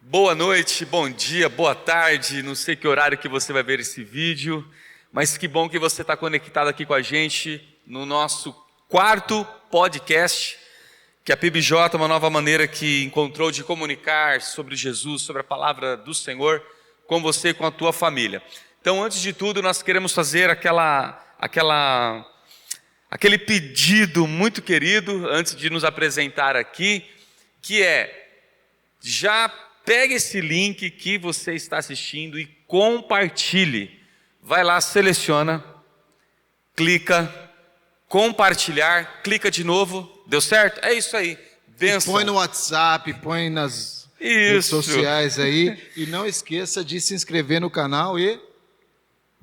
Boa noite, bom dia, boa tarde, não sei que horário que você vai ver esse vídeo, mas que bom que você está conectado aqui com a gente no nosso quarto podcast, que a PIBJ é uma nova maneira que encontrou de comunicar sobre Jesus, sobre a palavra do Senhor, com você e com a tua família. Então, antes de tudo, nós queremos fazer aquele pedido muito querido, antes de nos apresentar aqui, que é, já pegue esse link que você está assistindo e compartilhe. Vai lá, seleciona, clica, compartilhar, clica de novo, deu certo? É isso aí, benção. Põe no WhatsApp, põe nas redes sociais aí, e não esqueça de se inscrever no canal e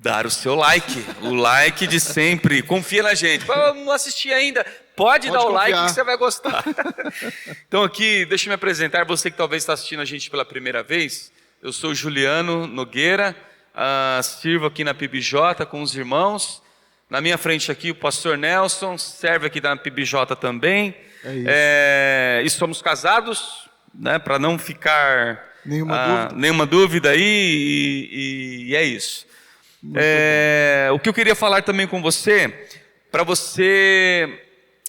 dar o seu like, o like de sempre, confia na gente. Eu não assisti ainda, pode dar o like que você vai gostar. Então aqui, deixa eu me apresentar, você que talvez está assistindo a gente pela primeira vez, eu sou Juliano Nogueira, sirvo aqui na PIBJ com os irmãos, na minha frente aqui o pastor Nelson, serve aqui na PIBJ também, e somos casados, né, para não ficar nenhuma dúvida aí, e é isso. O que eu queria falar também com você, para você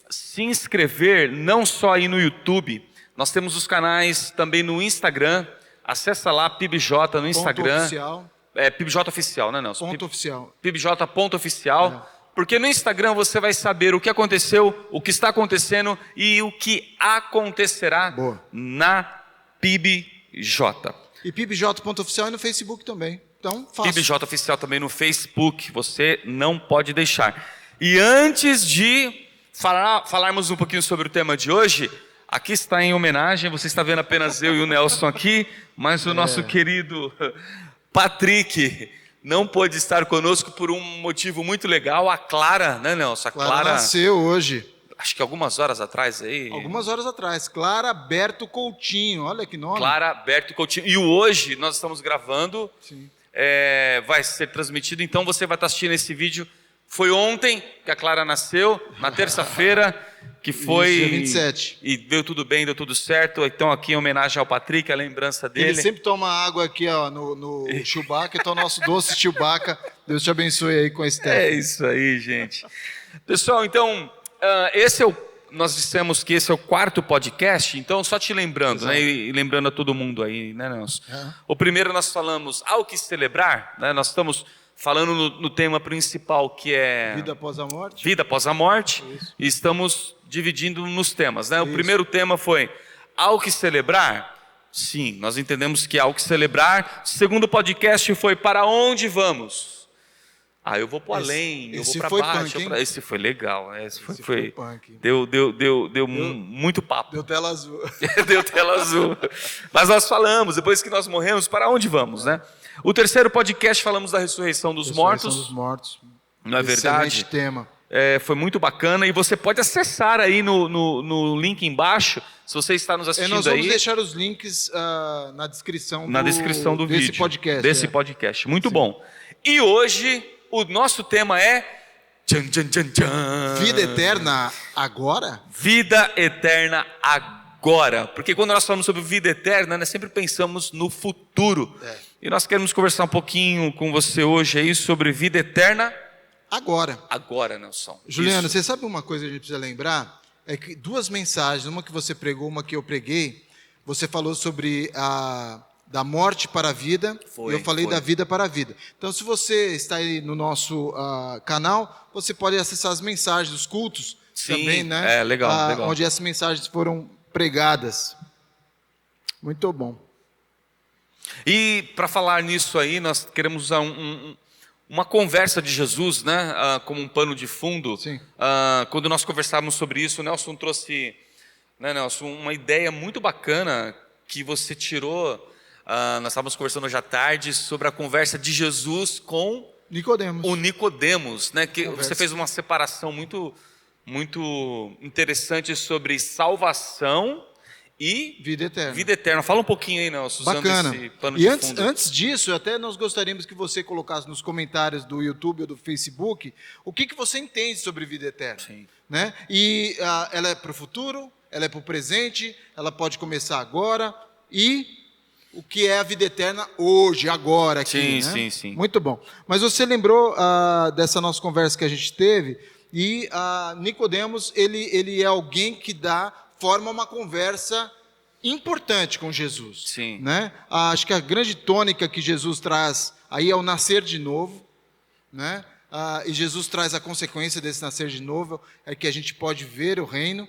se inscrever, não só aí no YouTube, nós temos os canais também no Instagram, acessa lá PIBJ no Instagram. Ponto oficial. PIBJ Oficial, né, Nelson? Ponto oficial. PIBJ.oficial, porque no Instagram você vai saber o que aconteceu, o que está acontecendo e o que acontecerá na PIBJ. E PIBJ.oficial e no Facebook também. Então, fácil. PIBJ Oficial também no Facebook, você não pode deixar. E antes de falarmos um pouquinho sobre o tema de hoje, aqui está em homenagem, você está vendo apenas eu e o Nelson aqui, mas o nosso querido Patrick não pôde estar conosco por um motivo muito legal. A Clara, né, Nelson? A Clara nasceu hoje. Acho que algumas horas atrás aí. Algumas horas atrás. Clara Berto Coutinho, olha que nome. Clara Berto Coutinho. E hoje nós estamos gravando. Sim. Vai ser transmitido, então você vai estar assistindo esse vídeo. Foi ontem que a Clara nasceu, na terça-feira, que foi... Isso, dia 27. E deu tudo bem, deu tudo certo. Então aqui em homenagem ao Patrick, a lembrança dele. Ele sempre toma água aqui ó, no Chewbacca, então nosso doce Chewbacca. Deus te abençoe aí com esse tempo. É isso aí, gente. Pessoal, então, nós dissemos que esse é o quarto podcast, então só te lembrando, né, e lembrando a todo mundo aí, né, Nelson? O primeiro nós falamos, ao que celebrar, né, nós estamos falando no tema principal que é... Vida após a morte. Vida após a morte, Isso. e estamos dividindo nos temas, né? O primeiro tema foi, ao que celebrar? Sim, nós entendemos que há o que celebrar. O segundo podcast foi, para onde vamos? Eu vou para além, eu vou para baixo. Esse foi legal, né? Esse foi punk. Deu muito papo. Deu tela azul. Deu tela azul. Mas nós falamos, depois que nós morremos, para onde vamos, né? O terceiro podcast falamos da ressurreição dos mortos. Não é verdade? Excelente tema. Foi muito bacana e você pode acessar aí no link embaixo, se você está nos assistindo aí. Nós vamos deixar os links na descrição do vídeo, podcast. Desse podcast. Muito bom. E hoje o nosso tema é... Vida eterna agora? Vida eterna agora. Porque quando nós falamos sobre vida eterna, nós sempre pensamos no futuro. E nós queremos conversar um pouquinho com você hoje aí sobre vida eterna agora. Agora, Nelson. Juliano, você sabe uma coisa que a gente precisa lembrar? É que duas mensagens, uma que você pregou, uma que eu preguei, você falou sobre da morte para a vida, e eu falei da vida para a vida. Então, se você está aí no nosso canal, você pode acessar as mensagens dos cultos também, né? Legal. Onde essas mensagens foram pregadas. Muito bom. E para falar nisso aí, nós queremos usar uma conversa de Jesus, né, como um pano de fundo. Sim. Quando nós conversávamos sobre isso, o Nelson trouxe, né, Nelson, uma ideia muito bacana que você tirou. Nós estávamos conversando hoje à tarde sobre a conversa de Jesus com o Nicodemos, né, que você fez uma separação muito, muito interessante sobre salvação e vida eterna. Fala um pouquinho aí, Nelson, usando esse pano de fundo. Antes disso, até nós gostaríamos que você colocasse nos comentários do YouTube ou do Facebook o que você entende sobre vida eterna. Sim. Né? E ela é para o futuro, ela é para o presente, ela pode começar agora e o que é a vida eterna hoje, agora, aqui. Sim. Muito bom. Mas você lembrou dessa nossa conversa que a gente teve, e Nicodemos, ele é alguém que forma uma conversa importante com Jesus. Sim. Né? Acho que a grande tônica que Jesus traz aí é o nascer de novo, né? E Jesus traz a consequência desse nascer de novo, é que a gente pode ver o reino,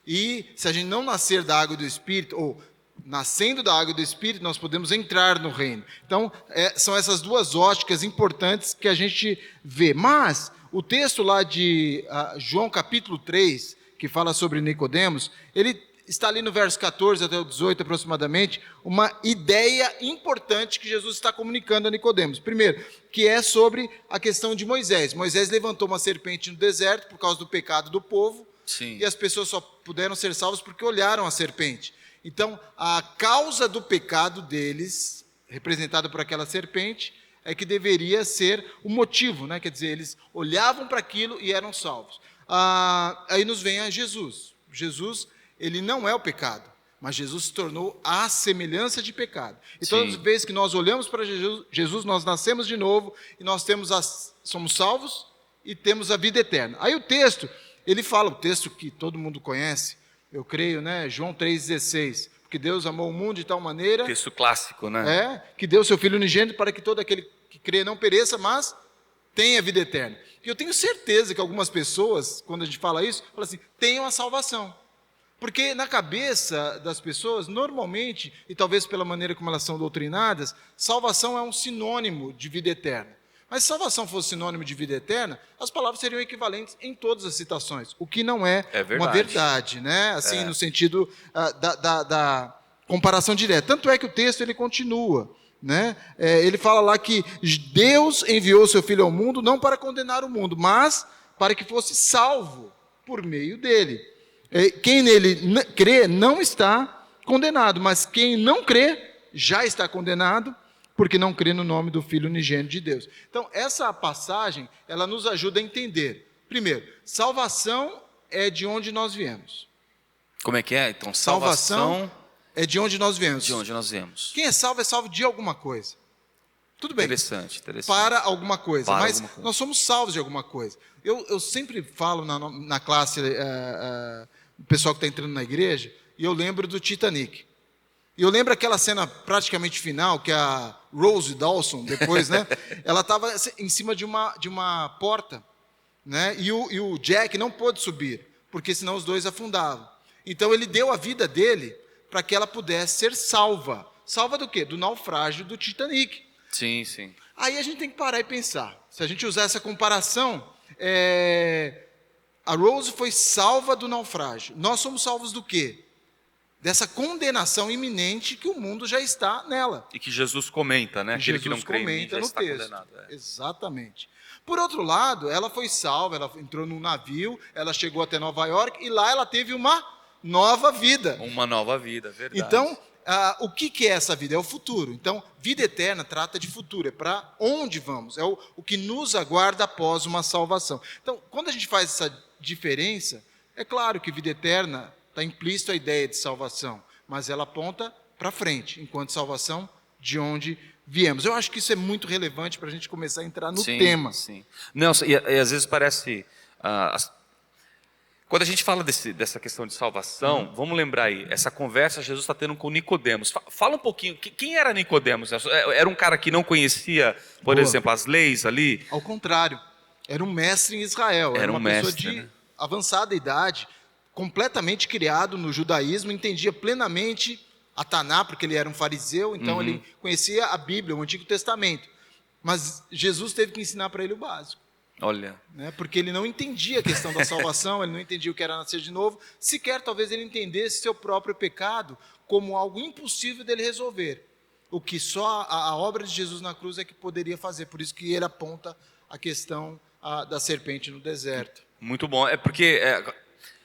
e se a gente não nascer da água do Espírito, ou nascendo da água do Espírito, nós podemos entrar no reino. Então, são essas duas óticas importantes que a gente vê. Mas, o texto lá de João capítulo 3, que fala sobre Nicodemos, ele está ali no verso 14 até o 18 aproximadamente, uma ideia importante que Jesus está comunicando a Nicodemos. Primeiro, que é sobre a questão de Moisés. Moisés levantou uma serpente no deserto por causa do pecado do povo. Sim. E as pessoas só puderam ser salvas porque olharam a serpente. Então, a causa do pecado deles, representada por aquela serpente, é que deveria ser o motivo, né? Quer dizer, eles olhavam para aquilo e eram salvos. Aí nos vem a Jesus. Jesus, ele não é o pecado, mas Jesus se tornou a semelhança de pecado. E todas as vezes que nós olhamos para Jesus, nós nascemos de novo e nós somos salvos e temos a vida eterna. Aí o texto, ele fala, o texto que todo mundo conhece, eu creio, né? João 3,16. Porque Deus amou o mundo de tal maneira... Texto clássico, né? Que deu seu Filho unigênito para que todo aquele que crê não pereça, mas tenha vida eterna. E eu tenho certeza que algumas pessoas, quando a gente fala isso, falam assim, tenham a salvação. Porque na cabeça das pessoas, normalmente, e talvez pela maneira como elas são doutrinadas, salvação é um sinônimo de vida eterna. Mas se salvação fosse sinônimo de vida eterna, as palavras seriam equivalentes em todas as citações, o que não é uma verdade, né? Assim, no sentido da comparação direta. Tanto é que o texto ele continua, né? Ele fala lá que Deus enviou seu Filho ao mundo não para condenar o mundo, mas para que fosse salvo por meio dele. Quem nele crê não está condenado, mas quem não crê já está condenado, porque não crê no nome do Filho unigênito de Deus. Então, essa passagem, ela nos ajuda a entender. Primeiro, salvação é de onde nós viemos. Como é que é? Então, salvação é de onde nós viemos. De onde nós viemos. Quem é salvo de alguma coisa. Tudo bem. Interessante. Para alguma coisa. Mas nós somos salvos de alguma coisa. Eu sempre falo na classe, o pessoal que está entrando na igreja, e eu lembro do Titanic. E eu lembro aquela cena praticamente final, que a Rose Dawson, depois, né? Ela estava em cima de uma porta, né? E o Jack não pôde subir, porque senão os dois afundavam. Então ele deu a vida dele para que ela pudesse ser salva. Salva do quê? Do naufrágio do Titanic. Sim, sim. Aí a gente tem que parar e pensar. Se a gente usar essa comparação, a Rose foi salva do naufrágio. Nós somos salvos do quê? Dessa condenação iminente que o mundo já está nela. E que Jesus comenta, né? Aquele Jesus que não crê em mim já está texto. Condenado. Exatamente. Por outro lado, ela foi salva, ela entrou num navio, ela chegou até Nova York e lá ela teve uma nova vida. Uma nova vida, verdade. Então, o que é essa vida? É o futuro. Então, vida eterna trata de futuro, é para onde vamos, é o que nos aguarda após uma salvação. Então, quando a gente faz essa diferença, é claro que vida eterna está implícito a ideia de salvação, mas ela aponta para frente, enquanto salvação de onde viemos. Eu acho que isso é muito relevante para a gente começar a entrar no tema. Sim. Não, e às vezes parece... quando a gente fala dessa questão de salvação, vamos lembrar aí, essa conversa Jesus está tendo com Nicodemos. Fala um pouquinho, quem era Nicodemos? Era um cara que não conhecia, por exemplo, as leis ali? Ao contrário, era um mestre em Israel, era uma pessoa de avançada idade, completamente criado no judaísmo, entendia plenamente a Taná, porque ele era um fariseu, então ele conhecia a Bíblia, o Antigo Testamento. Mas Jesus teve que ensinar para ele o básico. Olha. Né? Porque ele não entendia a questão da salvação, ele não entendia o que era nascer de novo, sequer talvez ele entendesse seu próprio pecado como algo impossível dele resolver. O que só a obra de Jesus na cruz é que poderia fazer. Por isso que ele aponta a questão da serpente no deserto. Muito bom. É porque...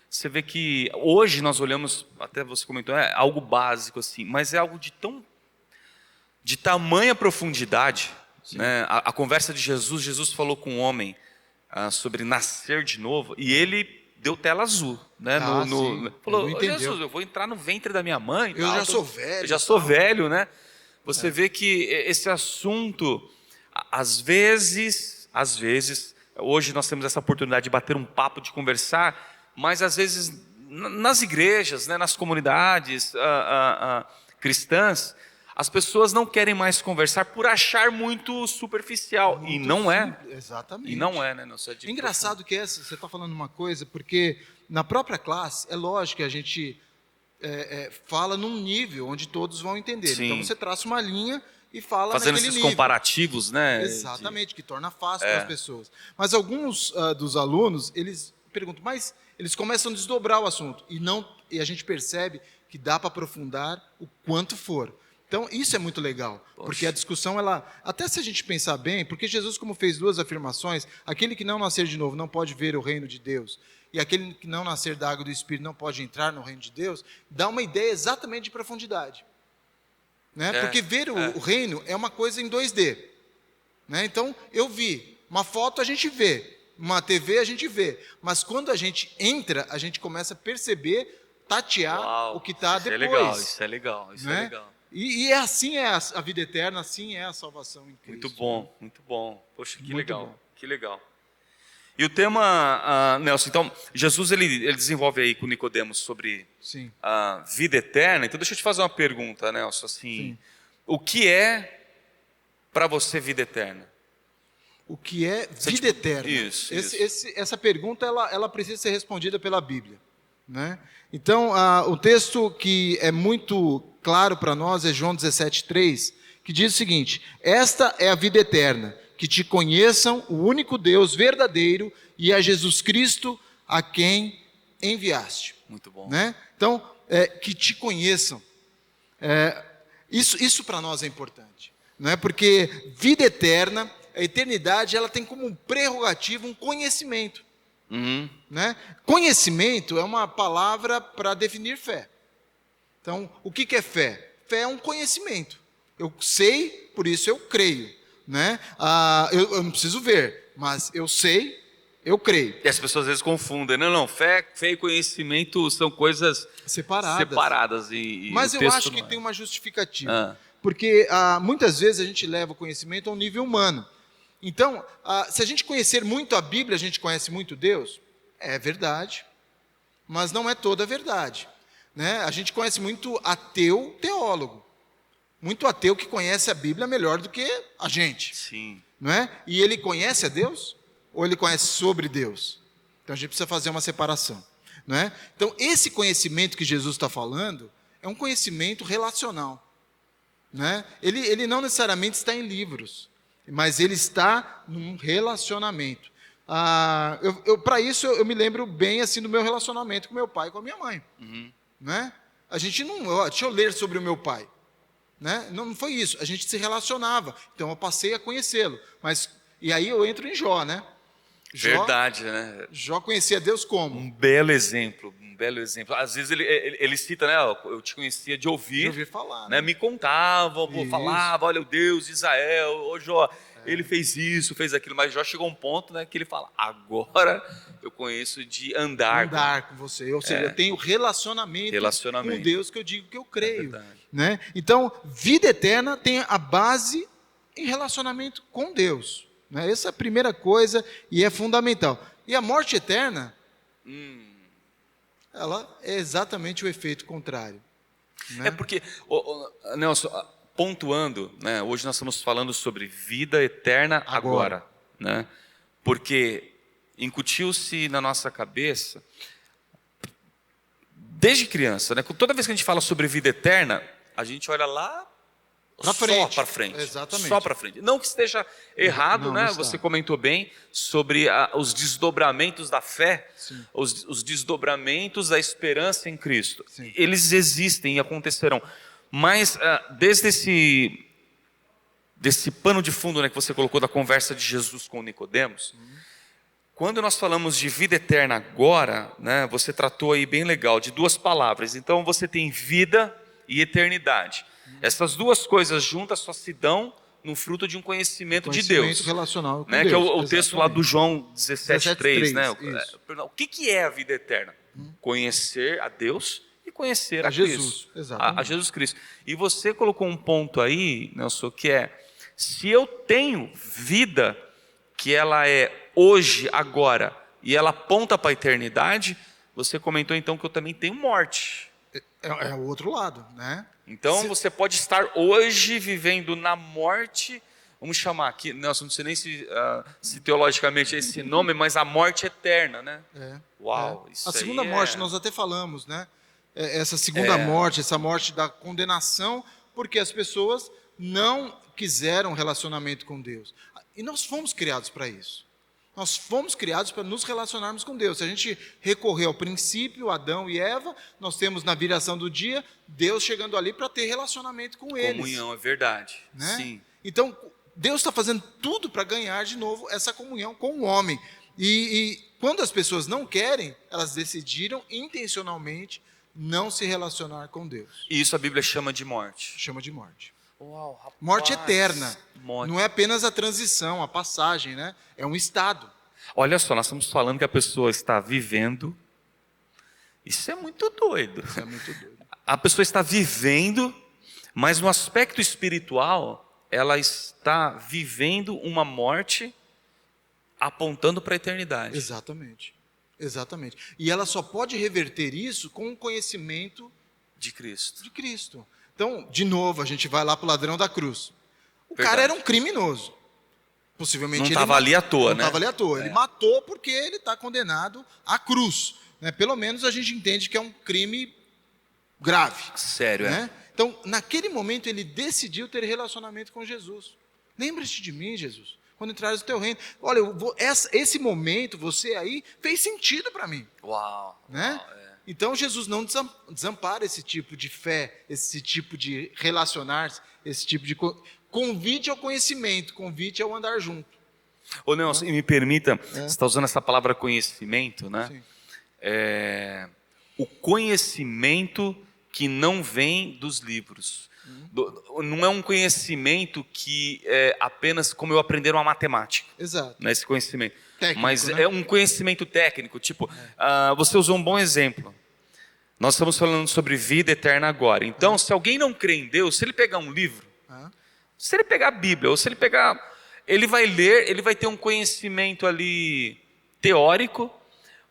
Você vê que hoje nós olhamos, até você comentou, é algo básico assim, mas é algo de tamanha profundidade, né? A conversa de Jesus falou com um homem sobre nascer de novo e ele deu tela azul, né? Falou, Jesus, eu vou entrar no ventre da minha mãe. Eu já sou velho. Eu já sou velho, né? Você vê que esse assunto, às vezes, hoje nós temos essa oportunidade de bater um papo, de conversar, mas às vezes nas igrejas, né, nas comunidades cristãs, as pessoas não querem mais conversar por achar muito superficial. E não é. Exatamente. E não é, né? Não, engraçado que você está falando uma coisa, porque na própria classe, é lógico que a gente fala num nível onde todos vão entender. Sim. Então você traça uma linha e fala fazendo naquele esses nível. Comparativos, né? Exatamente, que torna fácil para as pessoas. Mas alguns dos alunos, eles perguntam, mas eles começam a desdobrar o assunto. E a gente percebe que dá para aprofundar o quanto for. Então, isso é muito legal, porque a discussão, até se a gente pensar bem, porque Jesus, como fez duas afirmações, aquele que não nascer de novo não pode ver o reino de Deus, e aquele que não nascer da água do Espírito não pode entrar no reino de Deus, dá uma ideia exatamente de profundidade. Né? Porque ver o reino é uma coisa em 2D. Né? Então, eu vi, uma foto a gente vê, uma TV a gente vê, mas quando a gente entra, a gente começa a perceber, tatear o que está depois. Isso é legal. Né? E assim é a vida eterna, assim é a salvação em Cristo. Muito bom. Poxa, que muito legal, bom. que legal. E o tema, Nelson, então, Jesus ele desenvolve aí com Nicodemos sobre a vida eterna. Então, deixa eu te fazer uma pergunta, Nelson, assim, o que é para você vida eterna? O que é vida eterna? Isso. Essa pergunta, ela precisa ser respondida pela Bíblia. Né? Então, o texto que é muito claro para nós é João 17,3, que diz o seguinte: esta é a vida eterna, que te conheçam o único Deus verdadeiro e a Jesus Cristo a quem enviaste. Muito bom. Né? Então, que te conheçam. Isso para nós é importante. Né? Porque vida eterna, a eternidade, ela tem como prerrogativa um conhecimento. Né? Conhecimento é uma palavra para definir fé. Então, o que é fé? Fé é um conhecimento. Eu sei, por isso eu creio. Né? Eu não preciso ver, mas eu sei, eu creio. E as pessoas às vezes confundem. Não, fé e conhecimento são coisas separadas. Mas eu acho que tem uma justificativa. Porque muitas vezes a gente leva o conhecimento a um nível humano. Então, se a gente conhecer muito a Bíblia, a gente conhece muito Deus, é verdade, mas não é toda a verdade. Né? A gente conhece muito ateu teólogo, muito ateu que conhece a Bíblia melhor do que a gente. Sim. Não é? E ele conhece a Deus ou ele conhece sobre Deus? Então a gente precisa fazer uma separação. Não é? Então, esse conhecimento que Jesus está falando é um conhecimento relacional. Né? Ele não necessariamente está em livros, mas ele está num relacionamento. Para isso, eu me lembro bem assim do meu relacionamento com meu pai e com a minha mãe. Né? A gente deixa eu ler sobre o meu pai. Né? Não foi isso, a gente se relacionava. Então, eu passei a conhecê-lo. E aí eu entro em Jó, né? Verdade, né? Jó conhecia Deus como? Um belo exemplo. Às vezes ele cita, né? Eu te conhecia de ouvir falar, né? Me contava, falava, olha o Deus de Israel, ô Jó, ele fez isso, fez aquilo, mas Jó chegou a um ponto, né, que ele fala, agora eu conheço de andar com você, ou seja, eu tenho relacionamento com Deus que eu digo que eu creio. Né? Então, vida eterna tem a base em relacionamento com Deus. Né? Essa é a primeira coisa e é fundamental. E a morte eterna, ela é exatamente o efeito contrário. Né? É porque, Nelson, pontuando, né, hoje nós estamos falando sobre vida eterna agora. Né? Porque incutiu-se na nossa cabeça, desde criança, né, toda vez que a gente fala sobre vida eterna, a gente olha lá só para frente. Exatamente. Só para frente. Não que esteja errado, né? Você comentou bem sobre os desdobramentos da fé, os desdobramentos da esperança em Cristo. Sim. Eles existem e acontecerão. Mas desse pano de fundo, né, que você colocou da conversa de Jesus com Nicodemos, quando nós falamos de vida eterna agora, né, você tratou aí bem legal de duas palavras. Então você tem vida e eternidade. Essas duas coisas juntas só se dão no fruto de um conhecimento de Deus. Relacional com né? Deus. Que é o texto lá do João 17,3. Né? Isso. O que é a vida eterna? Conhecer a Deus e conhecer a Jesus, a Jesus Cristo. E você colocou um ponto aí, Nelson, que é, se eu tenho vida, que ela é hoje, agora, e ela aponta para a eternidade, você comentou então que eu também tenho morte. É o outro lado, né? Então você pode estar hoje vivendo na morte, vamos chamar aqui, Nelson, não sei nem se teologicamente é esse nome, mas a morte eterna, né? Uau, isso a segunda morte, nós até falamos, né? Essa segunda morte, essa morte da condenação, porque as pessoas não quiseram relacionamento com Deus. E nós fomos criados para isso. Nós fomos criados para nos relacionarmos com Deus. Se a gente recorrer ao princípio, Adão e Eva, nós temos na viração do dia, Deus chegando ali para ter relacionamento com eles. Comunhão, é verdade. Né? Sim. Então, Deus está fazendo tudo para ganhar de novo essa comunhão com o homem. E quando as pessoas não querem, elas decidiram intencionalmente não se relacionar com Deus. E isso a Bíblia chama de morte. Chama de morte. Uau, rapaz. Morte eterna. Morte. Não é apenas a transição, a passagem, né? É um estado. Olha só, nós estamos falando que a pessoa está vivendo. Isso é muito doido. Isso é muito doido. A pessoa está vivendo, mas no aspecto espiritual, ela está vivendo uma morte apontando para a eternidade. Exatamente. Exatamente. E ela só pode reverter isso com o conhecimento de Cristo. De Cristo. Então, de novo, a gente vai lá para o ladrão da cruz. O cara era um criminoso. Possivelmente não estava ali à toa, né? Não estava ali à toa. Ele matou porque ele está condenado à cruz. Né? Pelo menos a gente entende que é um crime grave. Sério, né? Então, naquele momento, ele decidiu ter relacionamento com Jesus. Lembra-te de mim, Jesus, quando entrares no teu reino. Olha, esse momento, você aí, fez sentido para mim. Uau. Né? Uau, Então, Jesus não desampara esse tipo de fé, esse tipo de relacionar-se, esse tipo de convite ao conhecimento, convite ao andar junto. Ô Nelson, me permita, você está usando essa palavra conhecimento, né? Sim. O conhecimento que não vem dos livros. Não é um conhecimento que é apenas como eu aprender uma matemática. Exato. Né, esse conhecimento. Técnico, mas né? é um conhecimento técnico. Tipo, você usou um bom exemplo. Nós estamos falando sobre vida eterna agora. Então, se alguém não crê em Deus, se ele pegar um livro, se ele pegar a Bíblia, ou se ele pegar... Ele vai ler, ele vai ter um conhecimento ali teórico,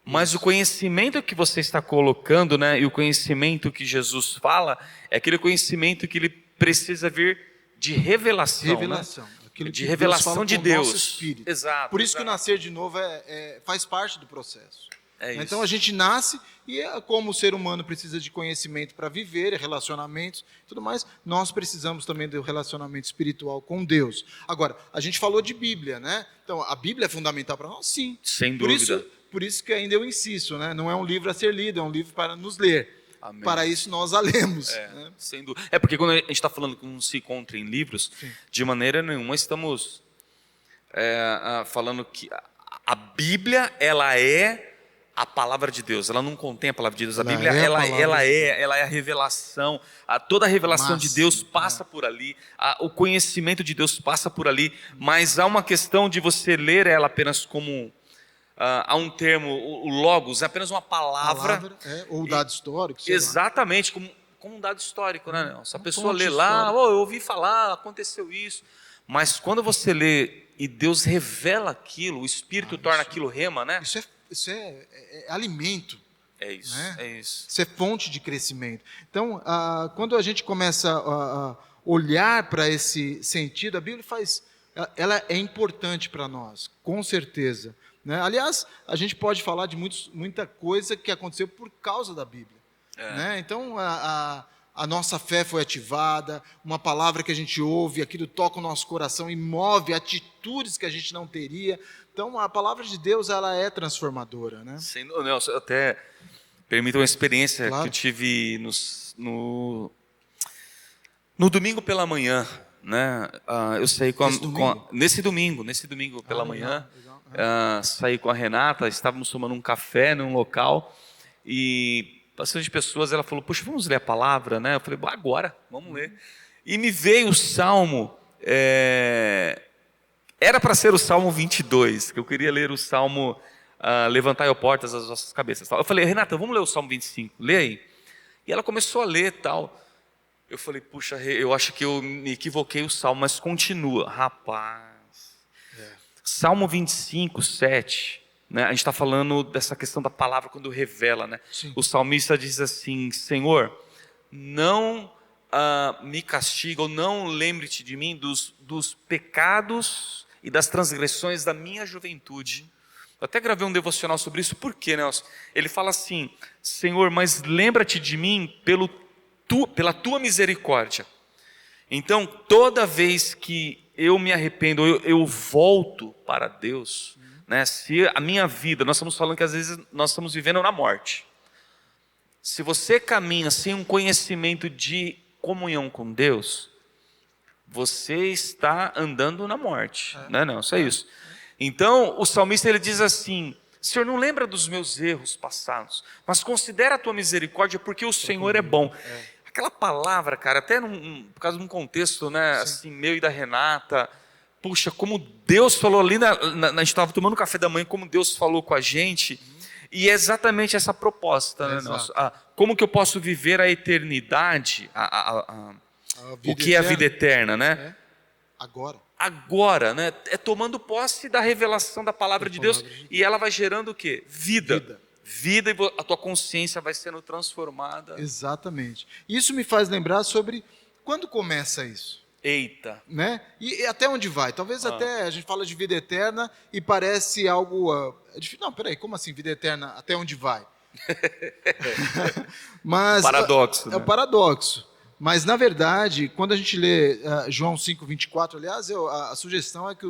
mas o conhecimento que você está colocando, né, e o conhecimento que Jesus fala, é aquele conhecimento que ele precisa vir de revelação. Revelação. Né? De revelação de Deus. Exato. Por isso que o nascer de novo faz parte do processo. Então a gente nasce e como o ser humano precisa de conhecimento para viver, relacionamentos e tudo mais, nós precisamos também do relacionamento espiritual com Deus. Agora, a gente falou de Bíblia, né? Então a Bíblia é fundamental para nós? Sim. Sem dúvida. Por isso que ainda eu insisto, né? Não é um livro a ser lido, é um livro para nos ler. Amém. Para isso nós a lemos. Né? Sem dúvida. Porque quando a gente está falando que não se encontra em livros, de maneira nenhuma estamos falando que a Bíblia, ela é a palavra de Deus, ela não contém a palavra de Deus. A Bíblia, ela é a revelação. Toda a revelação de Deus passa por ali. O conhecimento de Deus passa por ali. Mas há uma questão de você ler ela apenas como... há um termo, o logos, é apenas uma palavra. Ou dado histórico. Exatamente, como um dado histórico, né, Nelson? A pessoa lê lá, eu ouvi falar, aconteceu isso. Mas quando você lê e Deus revela aquilo, o Espírito torna aquilo rema, né? Isso é alimento. É isso, né? É isso. Isso é fonte de crescimento. Então, quando a gente começa a olhar para esse sentido, a Bíblia ela é importante para nós, com certeza. Né? Aliás, a gente pode falar de muita coisa que aconteceu por causa da Bíblia. Né? Então, a nossa fé foi ativada, uma palavra que a gente ouve, aquilo toca o nosso coração e move atitudes que a gente não teria. Então, a palavra de Deus, ela é transformadora. Né? Nelson, até permita uma experiência que eu tive no domingo pela manhã. Né? Eu saí nesse domingo pela manhã. Legal. Saí com a Renata, estávamos tomando um café num local e bastante pessoas, ela falou, puxa, vamos ler a palavra, né? Eu falei, agora, vamos ler. E me veio o Salmo, era para ser o Salmo 22, que eu queria ler o Salmo, levantai, ó portas, as vossas cabeças. Eu falei, Renata, vamos ler o Salmo 25, lê aí. E ela começou a ler tal. Eu falei, puxa, eu acho que eu me equivoquei o salmo, mas continua. Rapaz. Salmo 25, 7, né? A gente está falando dessa questão da palavra quando revela, né? O salmista diz assim, Senhor, não me castiga, ou não lembre-te de mim dos pecados e das transgressões da minha juventude. Eu até gravei um devocional sobre isso, por quê, Nelson? Ele fala assim, Senhor, mas lembra-te de mim pela tua misericórdia. Então, toda vez que eu me arrependo, eu volto para Deus, né? Se a minha vida, nós estamos falando que às vezes nós estamos vivendo na morte. Se você caminha sem um conhecimento de comunhão com Deus, você está andando na morte, né? Não, só isso. Então, o salmista ele diz assim, Senhor, não lembra dos meus erros passados, mas considera a tua misericórdia, porque o Senhor é bom. Aquela palavra, cara, até por causa de um contexto, né, assim, meu e da Renata, puxa, como Deus falou ali, a gente estava tomando café da manhã, como Deus falou com a gente, e é exatamente essa proposta, né, Nelson? Como que eu posso viver a eternidade, o que é a vida eterna, né? Agora, né, é tomando posse da revelação da palavra de Deus, e ela vai gerando o quê? Vida, e a tua consciência vai sendo transformada. Exatamente. Isso me faz lembrar sobre quando começa isso. Eita. Né? E até onde vai? Talvez até a gente fala de vida eterna e parece algo... Não, peraí, como assim vida eterna? Até onde vai? Mas, paradoxo. É o paradoxo. Mas, na verdade, quando a gente lê João 5:24, aliás, a sugestão é que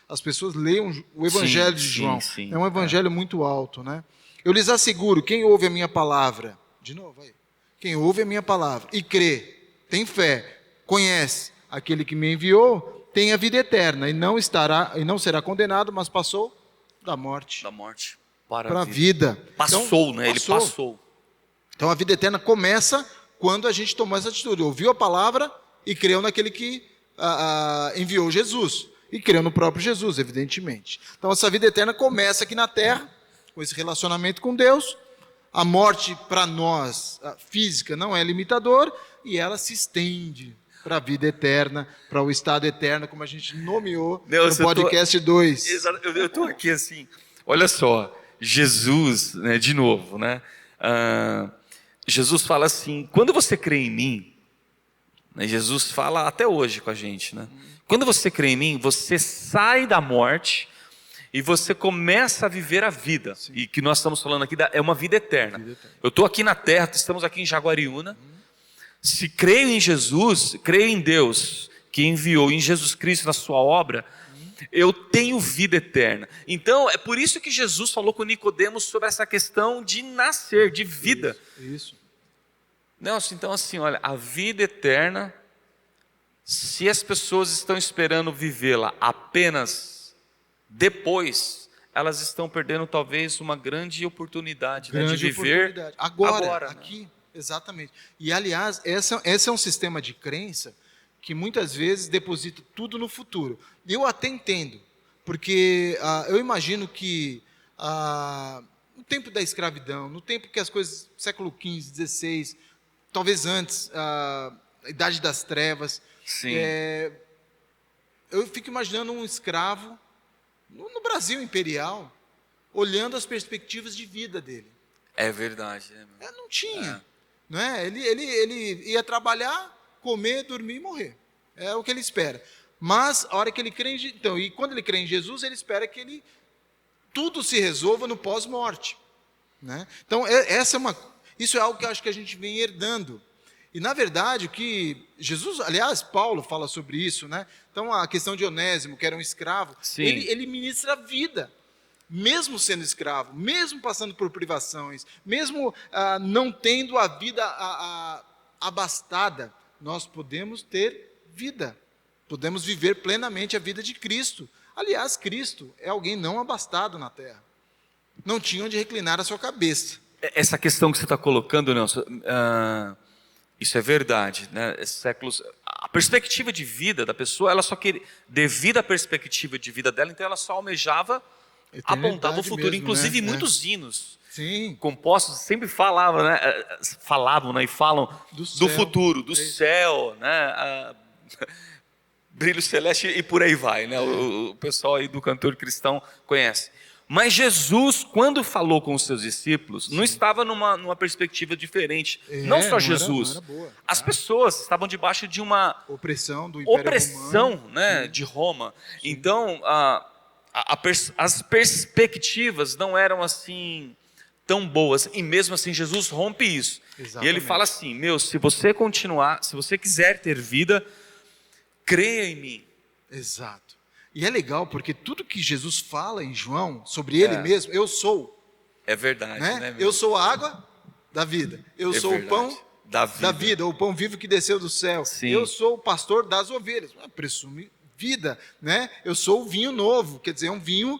as pessoas leiam o Evangelho de João. É um evangelho muito alto, né? Eu lhes asseguro, quem ouve a minha palavra, de novo aí, quem ouve a minha palavra e crê, tem fé, conhece aquele que me enviou, tem a vida eterna e não será condenado, mas passou da morte para a vida. Passou, então, né? Ele passou. Então a vida eterna começa quando a gente tomou essa atitude, ouviu a palavra e creu naquele que enviou Jesus. E creu no próprio Jesus, evidentemente. Então essa vida eterna começa aqui na terra, com esse relacionamento com Deus. A morte para nós, física, não é limitador, e ela se estende para a vida eterna, para o estado eterno, como a gente nomeou no podcast 2. Eu estou aqui assim, olha só, Jesus, né, de novo, né? Jesus fala assim, quando você crê em mim, né, Jesus fala até hoje com a gente, né? Quando você crê em mim, você sai da morte e você começa a viver a vida. Sim. E que nós estamos falando aqui é uma vida eterna. Eu estou aqui na terra, estamos aqui em Jaguariúna. Se creio em Jesus, creio em Deus, que enviou em Jesus Cristo na sua obra, eu tenho vida eterna. Então, é por isso que Jesus falou com Nicodemos sobre essa questão de nascer, de vida. Isso. Nelson, então assim, olha, a vida eterna, se as pessoas estão esperando vivê-la apenas depois, elas estão perdendo talvez uma grande oportunidade, né, de viver agora, aqui. Né? Exatamente. E, aliás, esse é um sistema de crença que muitas vezes deposita tudo no futuro. Eu até entendo, porque eu imagino que no tempo da escravidão, no tempo que as coisas, século XV, XVI, talvez antes, a Idade das Trevas, eu fico imaginando um escravo no Brasil imperial, olhando as perspectivas de vida dele. É verdade. Não tinha. Não é? Ele ia trabalhar, comer, dormir e morrer. É o que ele espera. Mas a hora que ele crê e quando ele crê em Jesus, ele espera que tudo se resolva no pós-morte. Né? Então, isso é algo que eu acho que a gente vem herdando. E, na verdade, o que Jesus, aliás, Paulo fala sobre isso, né? Então, a questão de Onésimo, que era um escravo, ele ministra a vida. Mesmo sendo escravo, mesmo passando por privações, mesmo não tendo a vida abastada, nós podemos ter vida, podemos viver plenamente a vida de Cristo. Aliás, Cristo é alguém não abastado na terra, não tinha onde reclinar a sua cabeça. Essa questão que você está colocando, Nelson, isso é verdade, né? A perspectiva de vida da pessoa, ela só queria, devido à perspectiva de vida dela, então ela só almejava apontava o futuro. Mesmo, Inclusive, né? muitos hinos compostos sempre falavam, né? Falavam, né? E falam do futuro, do céu, né? Brilho celeste e por aí vai, né? O pessoal aí do cantor cristão conhece. Mas Jesus, quando falou com os seus discípulos, não estava numa perspectiva diferente. Não só Jesus. Não era boa. As pessoas estavam debaixo de uma opressão do Império Romano, né, de Roma. Sim. Então, as perspectivas não eram assim tão boas. E mesmo assim, Jesus rompe isso. Exatamente. E ele fala assim, se você continuar, se você quiser ter vida, creia em mim. Exato. E é legal porque tudo que Jesus fala em João sobre ele mesmo, eu sou. É verdade, né? Eu sou a água da vida. Eu sou verdade. O pão da vida, o pão vivo que desceu do céu. Sim. Eu sou o pastor das ovelhas. Presume vida, né? Eu sou o vinho novo, quer dizer, um vinho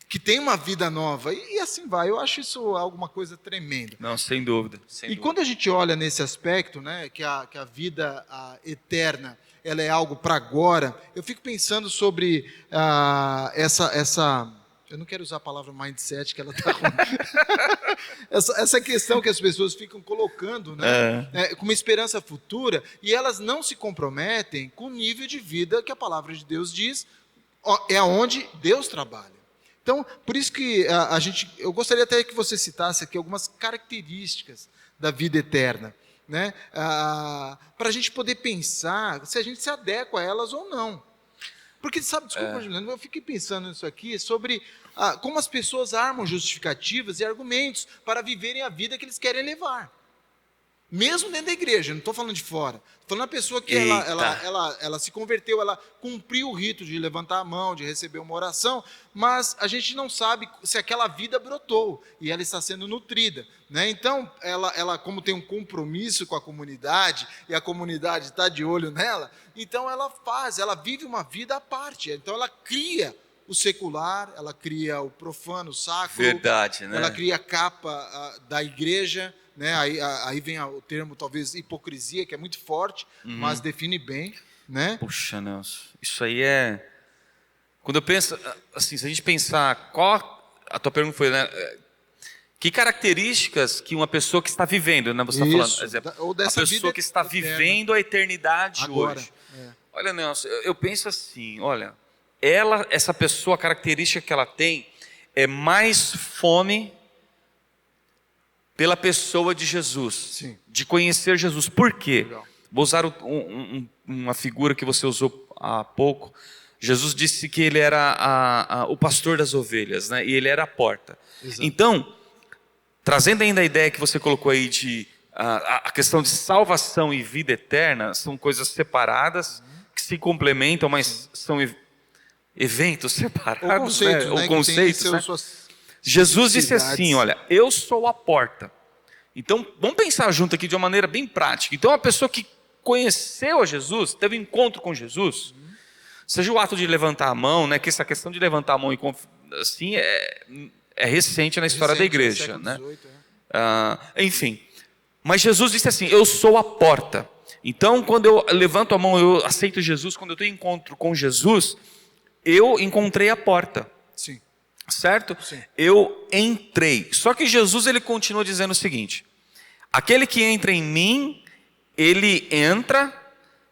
que tem uma vida nova. E assim vai. Eu acho isso alguma coisa tremenda. Não, sem dúvida. Quando a gente olha nesse aspecto, né, que a vida eterna, ela é algo para agora, eu fico pensando sobre essa eu não quero usar a palavra mindset, que ela está ruim. essa questão que as pessoas ficam colocando, né, com uma esperança futura, e elas não se comprometem com o nível de vida que a palavra de Deus diz, é onde Deus trabalha. Então, por isso que eu gostaria até que você citasse aqui algumas características da vida eterna, né? Para a gente poder pensar se a gente se adequa a elas ou não. Porque, sabe, desculpa, Juliano, eu fiquei pensando nisso aqui, sobre como as pessoas armam justificativas e argumentos para viverem a vida que eles querem levar. Mesmo dentro da igreja, não estou falando de fora. Estou falando da pessoa que ela se converteu, ela cumpriu o rito de levantar a mão, de receber uma oração, mas a gente não sabe se aquela vida brotou e ela está sendo nutrida, né? Então, ela como tem um compromisso com a comunidade e a comunidade está de olho nela, então ela vive uma vida à parte. Então, ela cria o secular, ela cria o profano, o sacro. Verdade, né? Ela cria a capa da igreja, né? Aí vem o termo, talvez, hipocrisia, que é muito forte, mas define bem, né? Puxa, Nelson, isso aí é... Quando eu penso, assim, se a gente pensar, a tua pergunta foi, né? Que características que uma pessoa que está vivendo, né? Você está falando, por exemplo, ou dessa a pessoa que está vivendo a eternidade agora, hoje. Olha, Nelson, eu penso assim, olha, essa pessoa, a característica que ela tem é mais fome pela pessoa de Jesus, sim, de conhecer Jesus. Por quê? Legal. Vou usar uma figura que você usou há pouco. Jesus disse que ele era o pastor das ovelhas, né? E ele era a porta. Exato. Então, trazendo ainda a ideia que você colocou aí de a questão de salvação e vida eterna, são coisas separadas, que se complementam, mas são eventos separados, ou conceitos, né? Ou conceitos, né? Jesus disse assim, olha, eu sou a porta. Então, vamos pensar junto aqui de uma maneira bem prática. Então, a pessoa que conheceu a Jesus, teve um encontro com Jesus, seja o ato de levantar a mão, né? Que essa questão de levantar a mão assim é recente na história da igreja, né? 18, enfim, mas Jesus disse assim, eu sou a porta. Então, quando eu levanto a mão, eu aceito Jesus, quando eu tenho encontro com Jesus, eu encontrei a porta. Sim. Certo? Sim. Eu entrei. Só que Jesus, ele continua dizendo o seguinte: aquele que entra em mim, ele entra,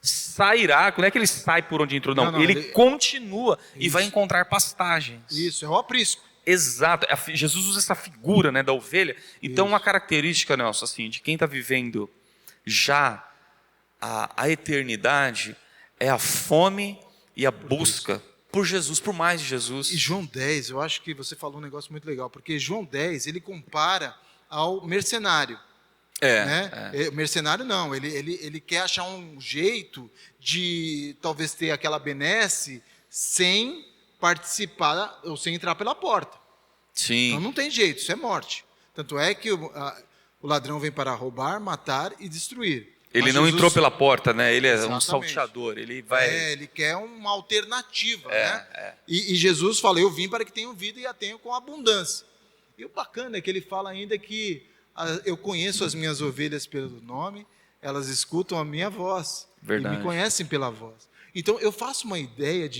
sairá. Não é que ele sai por onde entrou, não. Ele continua e vai encontrar pastagens. Isso, é o aprisco. Exato. Jesus usa essa figura, né, da ovelha. Então, uma característica, Nelson, assim, de quem está vivendo já a eternidade é a fome e a busca por Jesus, por mais de Jesus. E João 10, eu acho que você falou um negócio muito legal, porque João 10, ele compara ao mercenário. Mercenário não, ele quer achar um jeito de talvez ter aquela benesse sem participar ou sem entrar pela porta. Sim. Então não tem jeito, isso é morte. Tanto é que o ladrão vem para roubar, matar e destruir. Ele não entrou pela porta, né? Ele é um salteador. Ele vai. Ele quer uma alternativa, né? E Jesus fala: eu vim para que tenham vida e a tenham com abundância. E o bacana é que ele fala ainda que eu conheço as minhas ovelhas pelo nome, elas escutam a minha voz. Verdade. E me conhecem pela voz. Então eu faço uma ideia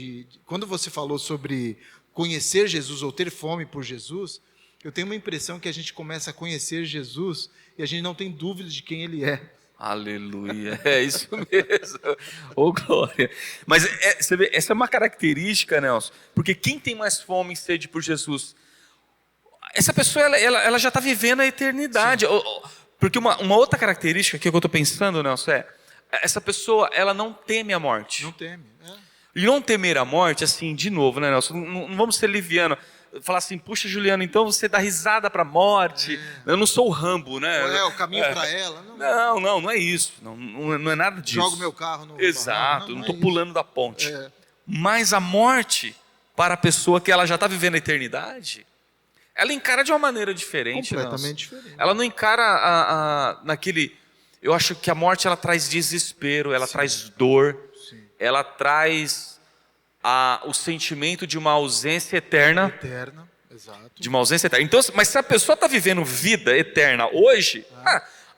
quando você falou sobre conhecer Jesus ou ter fome por Jesus, eu tenho uma impressão que a gente começa a conhecer Jesus e a gente não tem dúvida de quem Ele é. Aleluia, é isso mesmo. Ô, glória. Mas você vê, essa é uma característica, Nelson, porque quem tem mais fome e sede por Jesus, essa pessoa ela já está vivendo a eternidade. Porque uma outra característica que eu estou pensando, Nelson, essa pessoa ela não teme a morte. Não teme, E não temer a morte, assim, de novo, né, Nelson? Não vamos ser liviano. Falar assim, puxa, Juliano, então você dá risada para a morte. Eu não sou o Rambo, né? O caminho para ela. Não é isso. Não é nada disso. Jogo meu carro no Exato, não estou pulando da ponte. Mas a morte, para a pessoa que ela já está vivendo a eternidade, ela encara de uma maneira diferente. Completamente diferente. Ela não encara naquele... Eu acho que a morte ela traz desespero, ela traz dor, ela traz o sentimento de uma ausência eterna. Exato. De uma ausência eterna. Então, mas se a pessoa está vivendo vida eterna hoje,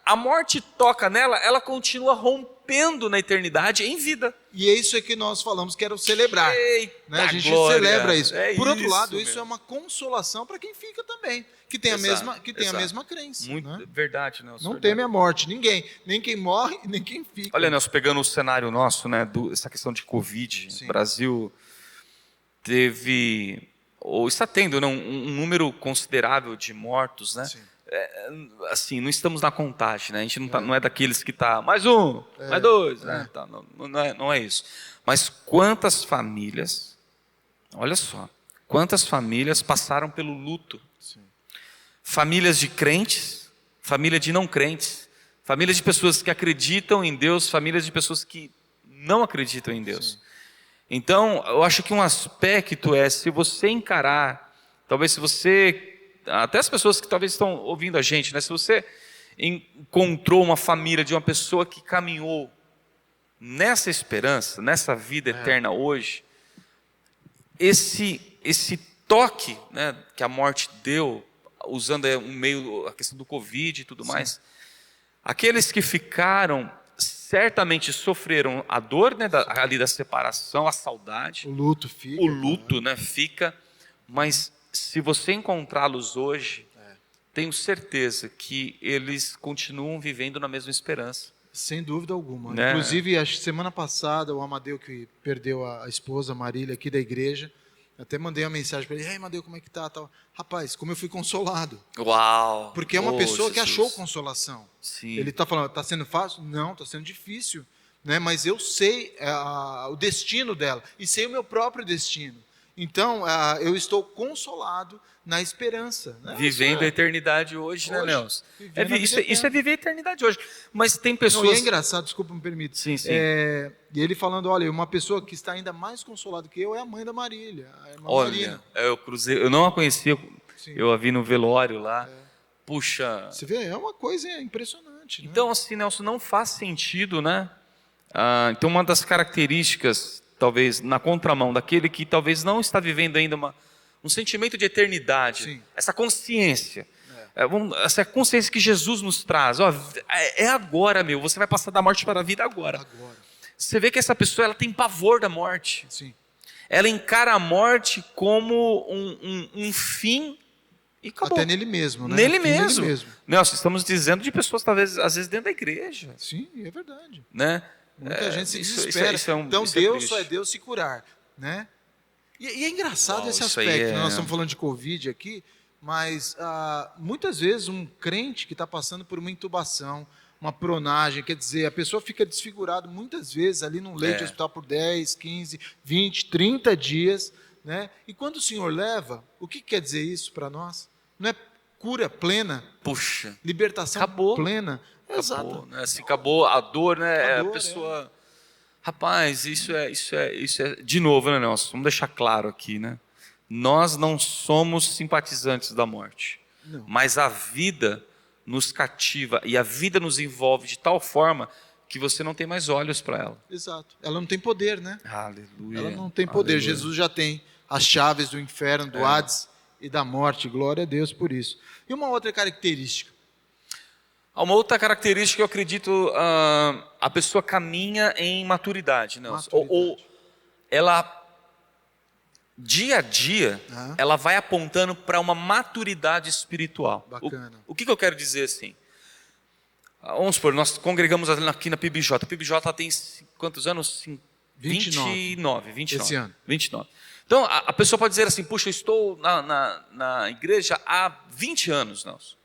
a morte toca nela, ela continua rompendo na eternidade em vida. E é isso que nós falamos que era o celebrar. Eita, né? A gente glória. celebra isso. Por outro isso, lado, isso é uma consolação para quem fica também, que tem, a mesma crença. Muito né? verdade, Nelson. Não teme a morte, ninguém. Nem quem morre, nem quem fica. Olha, Nelson, pegando o cenário nosso, né, essa questão de Covid, o Brasil teve, ou está tendo, né, um número considerável de mortos, né? Assim, não estamos na contagem, né? A gente não é daqueles que está mais um, mais dois, né? Tá, não é isso. Mas quantas famílias, olha só, quantas famílias passaram pelo luto? Famílias de crentes, família de não crentes, famílias de pessoas que acreditam em Deus, famílias de pessoas que não acreditam em Deus. Então, eu acho que um aspecto se você encarar, talvez se você, até as pessoas que talvez estão ouvindo a gente, né? Se você encontrou uma família de uma pessoa que caminhou nessa esperança, nessa vida eterna hoje, esse toque, né, que a morte deu, usando a questão do Covid e tudo mais, aqueles que ficaram certamente sofreram a dor, né, ali da separação, a saudade. O luto fica. O luto, né, fica. Mas se você encontrá-los hoje, tenho certeza que eles continuam vivendo na mesma esperança. Sem dúvida alguma. Né? Inclusive, acho que semana passada, o Amadeu, que perdeu a esposa, Marília, aqui da igreja, até mandei uma mensagem para ele: "Ei, Amadeu, como é que tá?" Tal. Rapaz, como eu fui consolado. Uau! Porque é uma pessoa que achou consolação. Sim. Ele está falando, está sendo fácil? Não, está sendo difícil. Né? Mas eu sei o destino dela e sei o meu próprio destino. Então, eu estou consolado na esperança. Né? Vivendo a eternidade hoje, né, Nelson? Isso é viver a eternidade hoje. Mas tem pessoas... Não, e é engraçado, desculpa, me permite. Sim. E ele falando, olha, uma pessoa que está ainda mais consolada que eu é a mãe da Marília, a irmã Marina. Eu não a conhecia, eu a vi no velório lá. Puxa... Você vê, é uma coisa impressionante. Né? Então, assim, Nelson, não faz sentido, né? Então, uma das características, talvez, na contramão daquele que talvez não está vivendo ainda um sentimento de eternidade, essa consciência, essa consciência que Jesus nos traz, é agora, você vai passar da morte para a vida agora. Você vê que essa pessoa ela tem pavor da morte. Sim. Ela encara a morte como um fim e acabou. Até nele mesmo, né? Nele mesmo. Nelson, estamos dizendo de pessoas, talvez, às vezes, dentro da igreja. Sim, é verdade. Né? Muita gente se desespera. Então, Deus só é Deus se curar. Né? E é engraçado esse aspecto. Nós estamos falando de Covid aqui, mas muitas vezes um crente que está passando por uma intubação, uma pronagem, quer dizer, a pessoa fica desfigurada muitas vezes ali num leito de hospital por 10, 15, 20, 30 dias. Né? E quando o Senhor leva, o que quer dizer isso para nós? Não é cura plena? Puxa. Libertação plena? Acabou, né? Assim, acabou a dor, né? A pessoa... Rapaz, isso é... De novo, né, Nelson? Vamos deixar claro aqui, né? Nós não somos simpatizantes da morte. Não. Mas a vida nos cativa e a vida nos envolve de tal forma que você não tem mais olhos para ela. Exato. Ela não tem poder, né? Aleluia. Ela não tem poder. Aleluia. Jesus já tem as chaves do inferno, do Hades e da morte. Glória a Deus por isso. E uma outra característica? Uma outra característica, eu acredito, a pessoa caminha em maturidade, Nelson. Ou ela dia a dia, ela vai apontando para uma maturidade espiritual. Bacana. O que eu quero dizer assim? Vamos supor, nós congregamos aqui na PBJ. A PBJ tem quantos anos? 29. Esse ano. 29. Então, a pessoa pode dizer assim, puxa, eu estou na igreja há 20 anos. Nelson.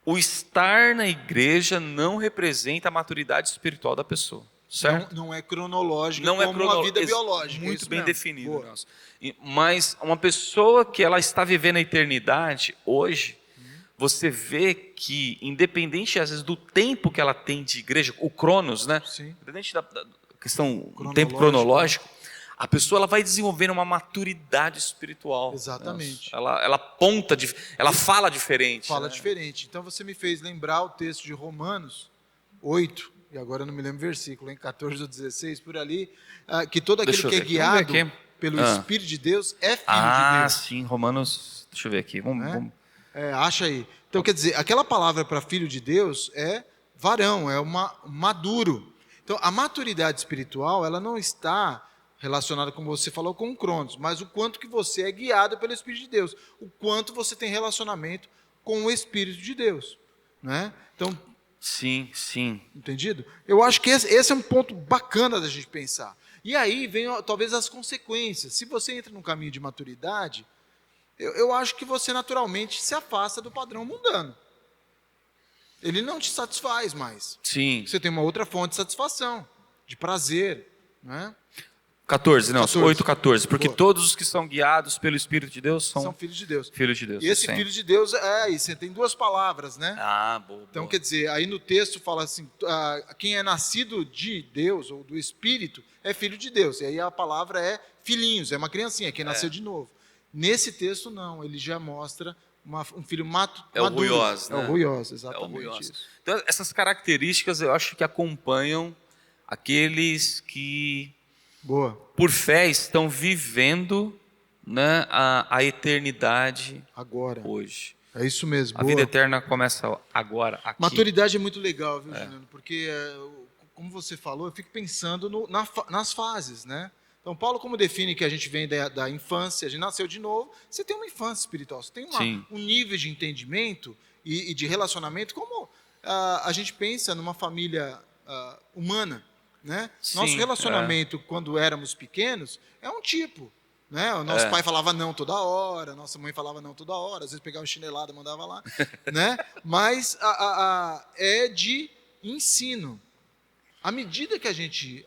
O estar na igreja não representa a maturidade espiritual da pessoa. Certo? Não é cronológico, não como a vida biológica. Muito bem definido, Boa. Nelson. Mas uma pessoa que ela está vivendo a eternidade hoje, você vê que, independente às vezes do tempo que ela tem de igreja, o cronos, né? Sim. Independente da questão do tempo cronológico, a pessoa ela vai desenvolvendo uma maturidade espiritual. Exatamente. Ela aponta, ela fala diferente. Fala diferente. Então você me fez lembrar o texto de Romanos 8, e agora eu não me lembro o versículo, em 14 ou 16, por ali, que todo aquele que é guiado pelo Espírito de Deus é filho de Deus. Ah, sim, Romanos, deixa eu ver aqui, vamos. Acha aí. Então, quer dizer, aquela palavra para filho de Deus é varão, é maduro. Então, a maturidade espiritual, ela não está relacionada, como você falou, com o Cronos, mas o quanto que você é guiado pelo Espírito de Deus, o quanto você tem relacionamento com o Espírito de Deus, né? Então, sim. entendido? Eu acho que esse é um ponto bacana da gente pensar. E aí vem talvez as consequências. Se você entra num caminho de maturidade, eu acho que você naturalmente se afasta do padrão mundano. Ele não te satisfaz mais. Sim. Você tem uma outra fonte de satisfação, de prazer, né? 14, não, 8:14. Porque Boa. todos os que são guiados pelo Espírito de Deus são filhos de Deus. Filhos de Deus. E esse filho de Deus você tem duas palavras, né? Boa. Então, quer dizer, aí no texto fala assim, quem é nascido de Deus, ou do Espírito, é filho de Deus. E aí a palavra é filhinhos, é uma criancinha, quem nasceu de novo. Nesse texto, não, ele já mostra um filho maduro. É o ruiós, né? É o ruiós, exatamente. É o ruiós. Isso. Então, essas características eu acho que acompanham aqueles que, por fé, estão vivendo, né, a eternidade agora, hoje. É isso mesmo. A vida eterna começa agora, aqui. Maturidade é muito legal, viu, Juliano? Porque, como você falou, eu fico pensando nas fases, né? Então, Paulo, como define que a gente vem da infância, a gente nasceu de novo, você tem uma infância espiritual, você tem um nível de entendimento e de relacionamento, como a gente pensa numa família humana, né? Sim, nosso relacionamento, quando éramos pequenos, é um tipo, né? O nosso pai falava não toda hora, nossa mãe falava não toda hora, às vezes pegava chinelada e mandava lá, né? Mas é de ensino. À medida que a gente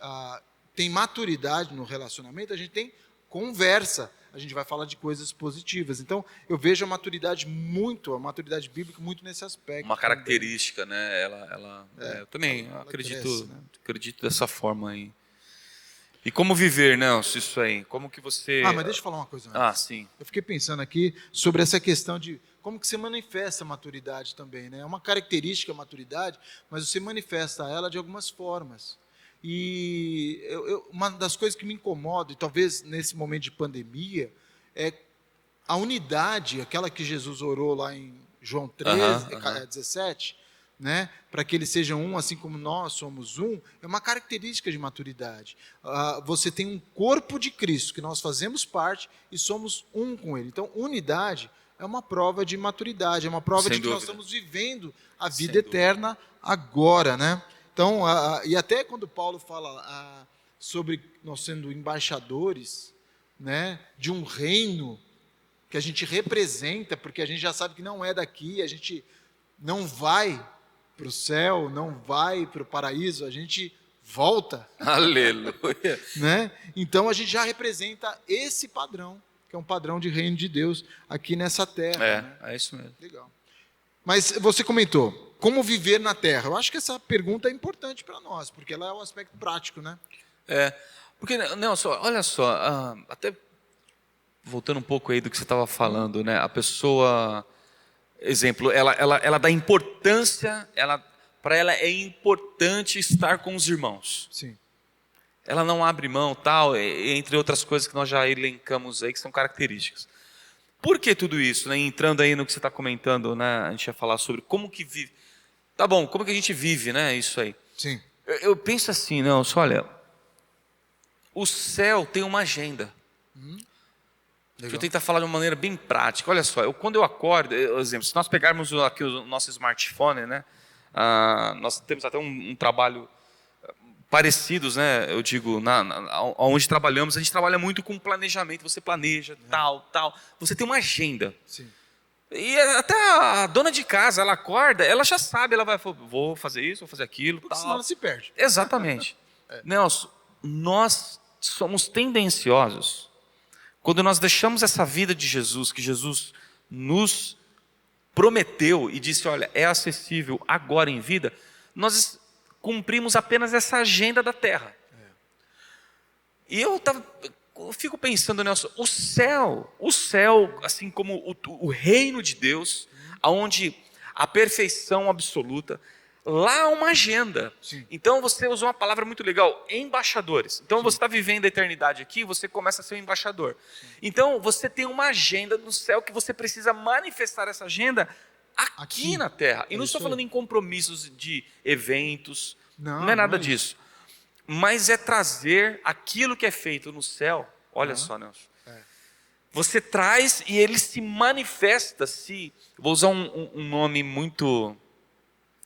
tem maturidade no relacionamento, a gente tem conversa, a gente vai falar de coisas positivas. Então, eu vejo a maturidade bíblica muito nesse aspecto. Uma característica, também, né? Eu também acredito, cresce, né? Acredito dessa forma aí. E como viver, Nelson, isso aí? Como que você... mas deixa eu falar uma coisa antes. Sim. Eu fiquei pensando aqui sobre essa questão de como que você manifesta a maturidade também, né? É uma característica a maturidade, mas você manifesta ela de algumas formas. E uma das coisas que me incomoda, e talvez nesse momento de pandemia, é a unidade, aquela que Jesus orou lá em João 17, né? Para que eles sejam um, assim como nós somos um, é uma característica de maturidade. Você tem um corpo de Cristo, que nós fazemos parte e somos um com Ele. Então, unidade é uma prova de maturidade, é uma prova de que nós estamos vivendo a vida eterna agora, né? Então, e até quando Paulo fala sobre nós sendo embaixadores, né, de um reino que a gente representa, porque a gente já sabe que não é daqui, a gente não vai para o céu, não vai para o paraíso, a gente volta. Aleluia. Né? Então, a gente já representa esse padrão, que é um padrão de reino de Deus aqui nessa terra. Né? É isso mesmo. Legal. Mas você comentou, como viver na Terra? Eu acho que essa pergunta é importante para nós, porque ela é um aspecto prático, né? Porque, Nelson, olha só, até voltando um pouco aí do que você estava falando, né? A pessoa, exemplo, ela dá importância, para ela é importante estar com os irmãos. Sim. Ela não abre mão, tal, entre outras coisas que nós já elencamos aí, que são características. Por que tudo isso, né? Entrando aí no que você está comentando, né? A gente ia falar sobre como que vive. Tá bom, como que a gente vive, né? Isso aí. Sim. Eu penso assim, Nelson, olha, o céu tem uma agenda. Deixa eu tentar falar de uma maneira bem prática. Olha só, quando eu acordo, por exemplo, se nós pegarmos aqui o nosso smartphone, né? Nós temos até um trabalho parecidos, né? Eu digo, onde trabalhamos, a gente trabalha muito com planejamento. Você planeja, tal. Você tem uma agenda. Sim. E até a dona de casa, ela acorda, ela já sabe, ela vai, vou fazer isso, vou fazer aquilo. Porque senão ela se perde. Exatamente. Nelson, nós somos tendenciosos quando nós deixamos essa vida de Jesus, que Jesus nos prometeu e disse, olha, é acessível agora em vida, nós cumprimos apenas essa agenda da terra. E eu fico pensando, Nelson, o céu, assim como o reino de Deus, onde a perfeição absoluta, lá há uma agenda. Sim. Então você usou uma palavra muito legal, embaixadores. Então você está vivendo a eternidade aqui, você começa a ser um embaixador. Sim. Então você tem uma agenda no céu que você precisa manifestar essa agenda aqui na terra. E não estou falando em compromissos de eventos, não é nada disso. Mas é trazer aquilo que é feito no céu. Olha só, Nelson. Você traz e ele se manifesta, vou usar um nome muito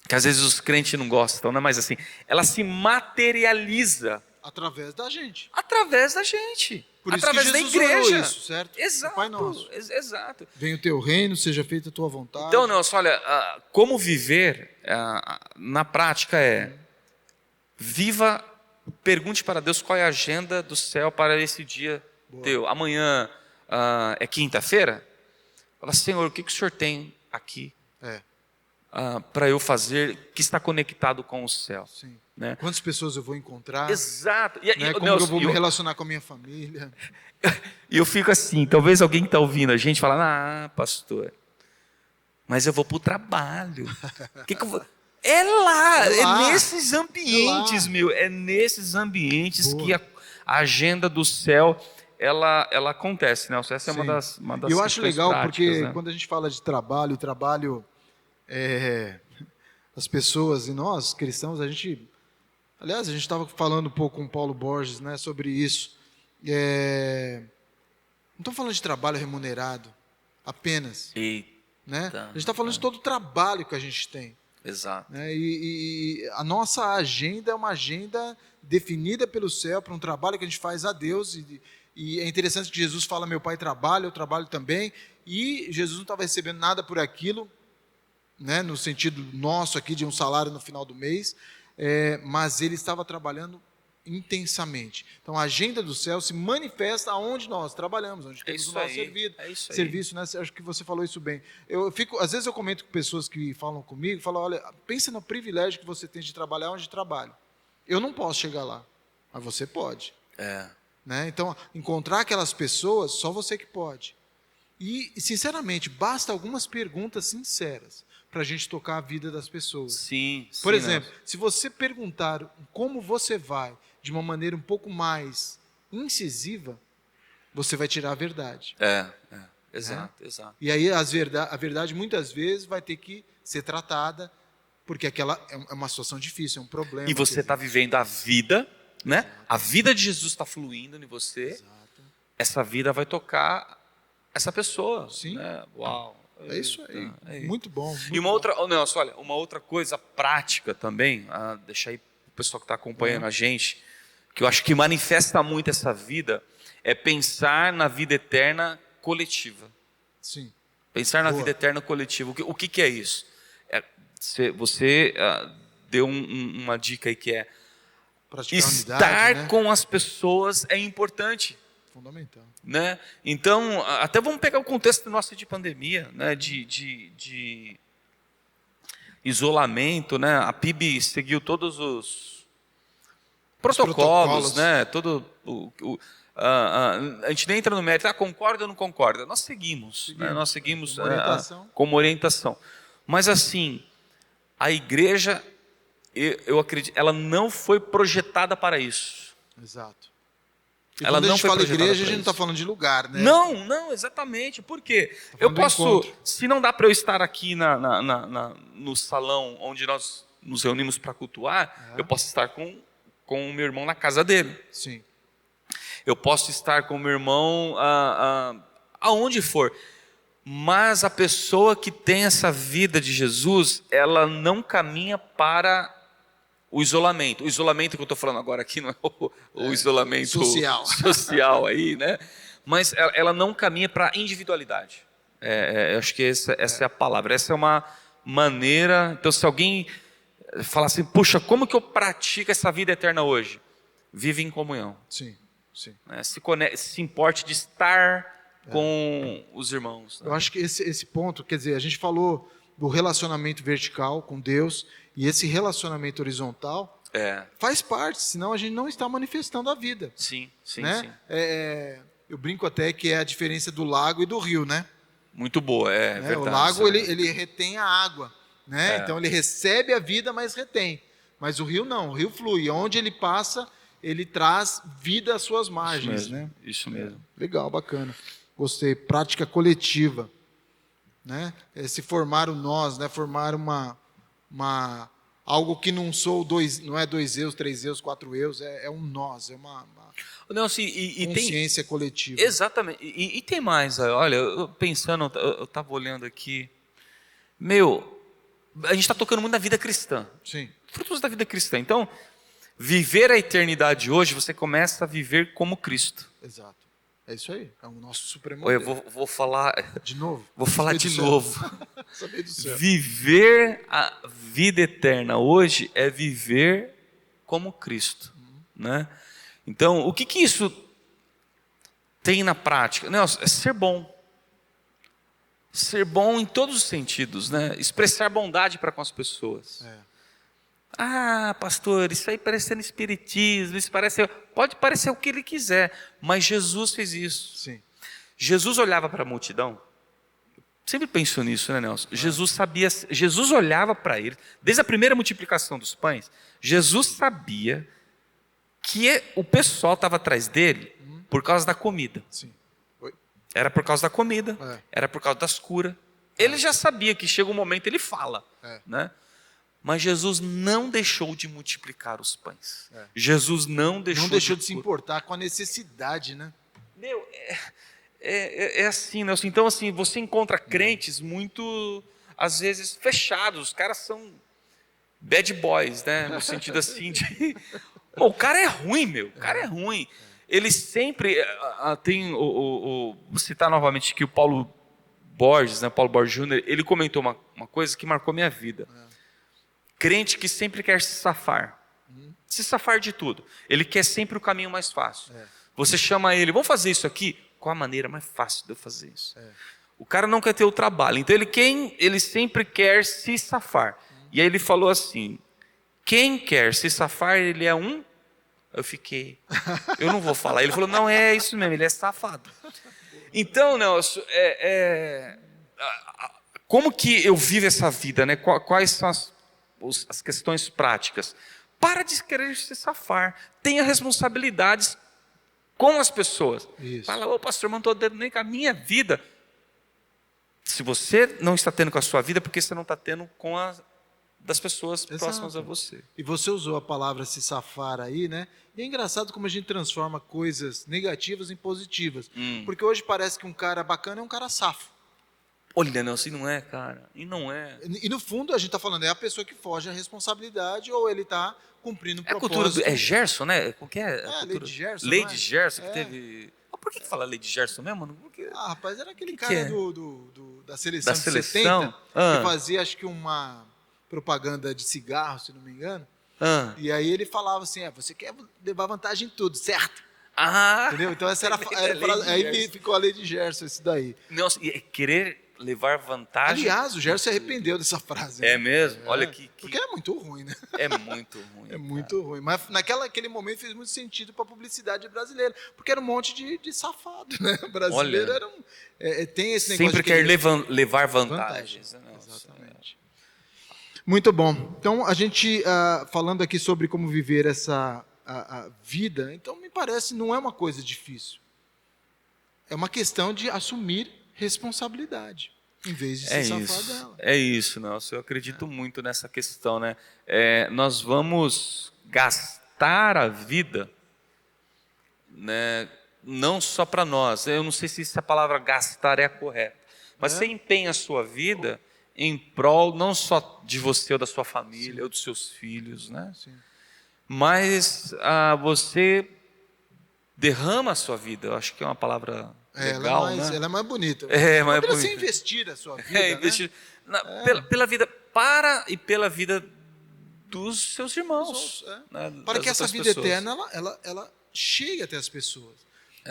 que às vezes os crentes não gostam, né? Mas assim, ela se materializa através da gente. Através da gente. Por isso através que Jesus da igreja. Orou isso, certo? Exato. O Pai Nosso. Exato. Venha o teu reino, seja feita a tua vontade. Então, Nelson, olha, como viver na prática viva, pergunte para Deus qual é a agenda do céu para esse dia teu. Amanhã é quinta-feira? Fala, Senhor, o que o Senhor tem aqui? Para eu fazer, que está conectado com o céu. Sim. Né? Quantas pessoas eu vou encontrar? Exato. Né? Como eu vou me relacionar com a minha família? E eu fico assim, talvez alguém que está ouvindo a gente fala, pastor, mas eu vou para o trabalho. que eu vou... É lá, é nesses ambientes, é nesses ambientes que a agenda do céu ela acontece, né? Essa é uma das eu acho legal práticas, porque né? quando a gente fala de trabalho, as pessoas e nós, cristãos, a gente estava falando um pouco com o Paulo Borges, né, sobre isso. Não estou falando de trabalho remunerado apenas. Né? A gente está falando de todo o trabalho que a gente tem. Exato. Né? E a nossa agenda é uma agenda definida pelo céu para um trabalho que a gente faz a Deus. E é interessante que Jesus fala, meu Pai trabalha, eu trabalho também. E Jesus não estava recebendo nada por aquilo, né, no sentido nosso aqui de um salário no final do mês, mas ele estava trabalhando intensamente. Então a agenda do céu se manifesta onde nós trabalhamos, onde temos o nosso serviço, né? Acho que você falou isso bem. Às vezes eu comento com pessoas que falam comigo, falam, olha, pensa no privilégio que você tem de trabalhar onde trabalho. Eu não posso chegar lá, mas você pode. Né? Então encontrar aquelas pessoas, só você que pode. E sinceramente, basta algumas perguntas sinceras para a gente tocar a vida das pessoas. Sim. Por exemplo, se você perguntar como você vai de uma maneira um pouco mais incisiva, você vai tirar a verdade. Exato. E aí a verdade muitas vezes vai ter que ser tratada, porque aquela é uma situação difícil, é um problema. E você está vivendo a vida, né? Exato. A vida de Jesus está fluindo em você. Exato. Essa vida vai tocar essa pessoa. Sim. Né? Uau. É isso aí. Muito bom. E Nelson, olha, uma outra coisa prática também, deixa aí o pessoal que está acompanhando a gente, que eu acho que manifesta muito essa vida, é pensar na vida eterna coletiva. Sim. Pensar na vida eterna coletiva. O que é isso? Você deu uma dica aí que é estar com as pessoas é importante. Fundamental. Né? Então, até vamos pegar o contexto nosso de pandemia, né? de isolamento, né? A PIB seguiu todos os protocolos. Né? A gente nem entra no mérito, concorda ou não concorda? Nós seguimos. Né? Nós seguimos como orientação. Mas assim, a igreja, eu acredito, ela não foi projetada para isso. Exato. E quando a gente fala igreja, a gente não está falando de lugar, né? Não, exatamente. Por quê? Eu posso, se não dá para eu estar aqui no salão onde nós nos reunimos para cultuar, eu posso estar com o meu irmão na casa dele. Sim. Eu posso estar com o meu irmão aonde for. Mas a pessoa que tem essa vida de Jesus, ela não caminha para o isolamento. O isolamento que eu estou falando agora aqui não é o isolamento social aí, né? Mas ela não caminha para a individualidade. Eu acho que essa é a palavra. Essa é uma maneira... Então, se alguém falar assim, puxa, como que eu pratico essa vida eterna hoje? Vive em comunhão. Sim, sim. Se importe de estar com os irmãos. Né? Eu acho que esse ponto, quer dizer, a gente falou do relacionamento vertical com Deus, e esse relacionamento horizontal faz parte, senão a gente não está manifestando a vida. Sim, sim, né? sim. Eu brinco até que é a diferença do lago e do rio, né? Muito boa, verdade. O lago, ele retém a água, né? Então ele recebe a vida, mas retém. Mas o rio não, o rio flui. Onde ele passa, ele traz vida às suas margens, isso mesmo, né? Isso mesmo. Legal, bacana. Gostei. Prática coletiva, né? Se formar o nós, né? Formar algo que não é 2 eus, 3 eus, 4 eus, é um nós, é uma Nelson, consciência coletiva. Exatamente. E tem mais, olha, eu pensando, eu estava olhando aqui, a gente está tocando muito na vida cristã. Sim. Frutos da vida cristã. Então, viver a eternidade hoje, você começa a viver como Cristo. Exato. É isso aí. É o nosso supremo. Eu vou falar... De novo? Vou falar de novo. Saber do céu. Viver a vida eterna hoje é viver como Cristo. Né? Então, o que isso tem na prática? Nelson, é ser bom. Ser bom em todos os sentidos. Né? Expressar bondade para com as pessoas. Pastor, isso aí parecendo espiritismo, pode parecer o que ele quiser, mas Jesus fez isso. Sim. Jesus olhava para a multidão, sempre penso nisso, né, Nelson? Jesus olhava para ele, desde a primeira multiplicação dos pães, Jesus sabia que o pessoal estava atrás dele por causa da comida. Sim. Era por causa da comida, era por causa das curas. Ele já sabia que chega um momento, ele fala, né? Mas Jesus não deixou de multiplicar os pães. Jesus não deixou de se importar com a necessidade, né? É assim, Nelson. Então, assim, você encontra crentes muito, às vezes, fechados. Os caras são bad boys, né? No sentido assim de... o cara é ruim, O cara é ruim. Ele sempre tem... Vou citar novamente aqui o Paulo Borges, né? Paulo Borges Jr., ele comentou uma coisa que marcou minha vida. Crente que sempre quer se safar de tudo. Ele quer sempre o caminho mais fácil. Você chama ele, vamos fazer isso aqui? Qual a maneira mais fácil de eu fazer isso? O cara não quer ter o trabalho. Então ele sempre quer se safar. E aí ele falou assim, quem quer se safar, ele é um... eu não vou falar. Ele falou, não, é isso mesmo, ele é safado. Então, Nelson, como que eu vivo essa vida? Né? Quais são as questões práticas? Para de querer se safar. Tenha responsabilidades com as pessoas. Isso. Fala, pastor, não estou dando nem com a minha vida. Se você não está tendo com a sua vida, é porque você não está tendo com das pessoas próximas a você. E você usou a palavra se safar aí, né? E é engraçado como a gente transforma coisas negativas em positivas. Porque hoje parece que um cara bacana é um cara safo. Olha, não, assim não é, cara. E não é. E no fundo a gente está falando, é a pessoa que foge à responsabilidade ou ele está cumprindo o propósito. A cultura Gerson, né? Como que é? Lei de Gerson. Lei de Gerson, que teve... Por que fala Lei de Gerson mesmo? Porque... rapaz, era aquele cara da seleção de 70, que fazia, acho que uma propaganda de cigarro, se não me engano. E aí ele falava assim, você quer levar vantagem em tudo, certo? Entendeu? Então essa era aí ficou a Lei de Gerson, isso daí. Nossa, e querer levar vantagem... Aliás, o Gerson se arrependeu dessa frase. É mesmo? Olha que... Porque é muito ruim, né? É muito ruim. É muito ruim. Mas naquele momento fez muito sentido para a publicidade brasileira. Porque era um monte de safado, né? O brasileiro era tem esse negócio... Sempre quer levar vantagens. Exatamente. Muito bom. Então, a gente falando aqui sobre como viver essa a vida, então me parece não é uma coisa difícil. É uma questão de assumir responsabilidade, em vez de se safar dela. É isso, Nelson. Eu acredito muito nessa questão, né? Nós vamos gastar a vida né, não só para nós, eu não sei se essa palavra gastar é a correta, mas você empenha a sua vida em prol não só de você ou da sua família, sim, ou dos seus filhos, né? Sim. Mas você derrama a sua vida, eu acho que é uma palavra legal, né? Ela é mais bonita. Mais bonita. Você investir a sua vida, investir pela vida para e pela vida dos seus irmãos. Né? Para que essa vida eterna, ela chegue até as pessoas.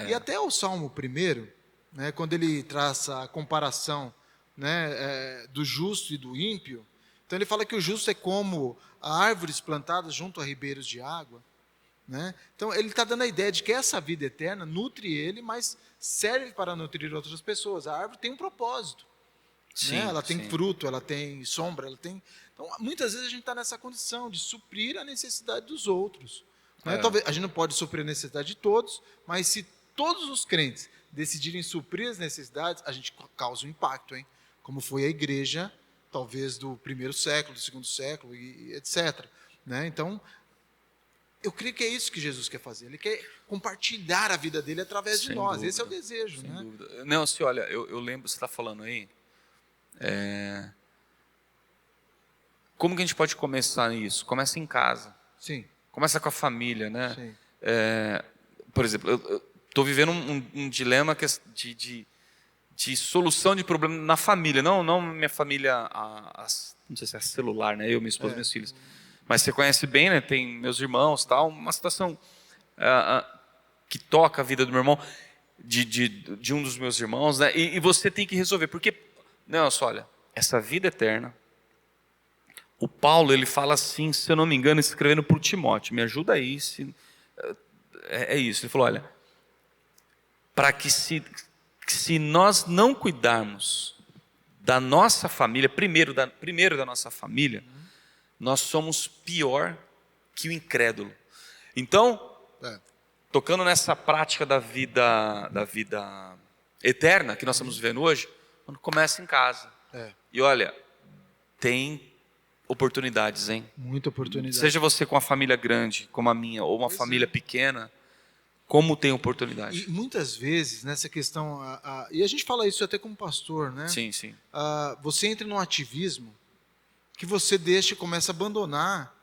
E até o Salmo 1, né, quando ele traça a comparação, né, do justo e do ímpio, então ele fala que o justo é como árvores plantadas junto a ribeiros de água. Né? Então ele está dando a ideia de que essa vida eterna nutre ele, mas serve para nutrir outras pessoas. A árvore tem um propósito. Sim, né? Ela tem fruto, ela tem sombra, ela tem... Então, muitas vezes a gente está nessa condição de suprir a necessidade dos outros. Né? Talvez a gente não pode suprir a necessidade de todos, mas se todos os crentes decidirem suprir as necessidades, a gente causa um impacto, hein? Como foi a igreja, talvez do 1º século, do 2º século, e etc. Né? Então, eu creio que é isso que Jesus quer fazer. Ele quer compartilhar a vida dele através de nós. Esse é o desejo. Sem dúvida. Não, se olha, eu lembro, você está falando aí, como que a gente pode começar isso? Começa em casa. Sim. Começa com a família, né? Sim. Por exemplo, eu estou vivendo um dilema de solução de problema na família. Não minha família, não sei se é celular, né? Eu, minha esposa, meus filhos. Mas você conhece bem, né? Tem meus irmãos, tal. Uma situação que toca a vida do meu irmão, de um dos meus irmãos, né? E você tem que resolver. Porque, Nelson, olha, essa vida eterna, o Paulo, ele fala assim, se eu não me engano, escrevendo para o Timóteo, me ajuda aí, é isso. Ele falou, olha, para que se nós não cuidarmos da nossa família, primeiro da nossa família, nós somos pior que o incrédulo. Então, tocando nessa prática da vida eterna que nós estamos vivendo hoje, quando começa em casa. E olha, tem oportunidades, hein? Muita oportunidade. Seja você com uma família grande, como a minha, ou uma família pequena, como tem oportunidade. E muitas vezes, nessa questão, e a gente fala isso até como pastor, né? Sim, sim. Você entra num ativismo que você deixa e começa a abandonar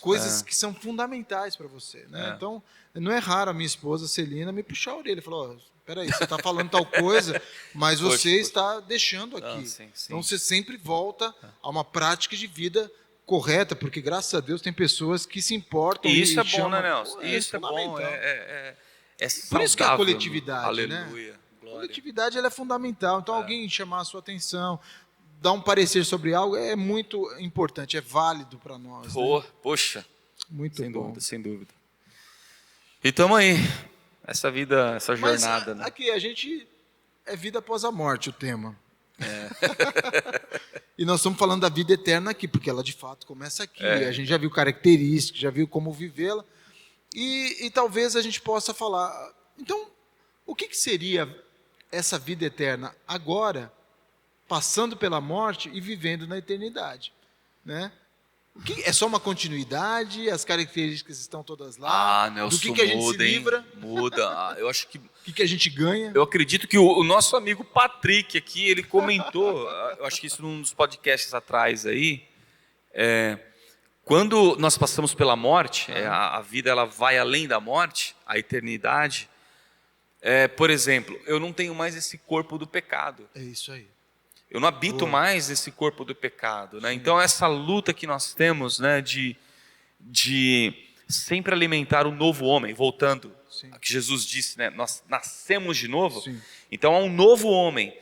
coisas que são fundamentais para você. Né? Então, não é raro a minha esposa, Celina, me puxar a orelha e falar, peraí, você está falando tal coisa, mas você está deixando aqui. Sim. Então, você sempre volta a uma prática de vida correta, porque, graças a Deus, tem pessoas que se importam e isso é bom, chamam, né, Nelson? Isso é bom, por isso que é a coletividade, aleluia, né? A coletividade ela é fundamental. Então, alguém chamar a sua atenção, dar um parecer sobre algo é muito importante, é válido para nós. Né? Poxa, muito sem bom. Dúvida, sem dúvida. E estamos aí, essa vida, essa jornada. Mas aqui, a gente é vida após a morte o tema. E nós estamos falando da vida eterna aqui, porque ela de fato começa aqui. A gente já viu características, já viu como vivê-la. E talvez a gente possa falar, então, o que seria essa vida eterna agora, passando pela morte e vivendo na eternidade, né? É só uma continuidade? As características estão todas lá? Nelson, do que a gente se livra? Muda. Eu acho que... O que a gente ganha? Eu acredito que o nosso amigo Patrick aqui, ele comentou, eu acho que isso num dos podcasts atrás aí, quando nós passamos pela morte, a vida ela vai além da morte, a eternidade, por exemplo, eu não tenho mais esse corpo do pecado. É isso aí. Eu não habito mais esse corpo do pecado, né? Então essa luta que nós temos, né, de sempre alimentar o novo homem, voltando a que Jesus disse, né, nós nascemos de novo. Sim. Então há um novo homem.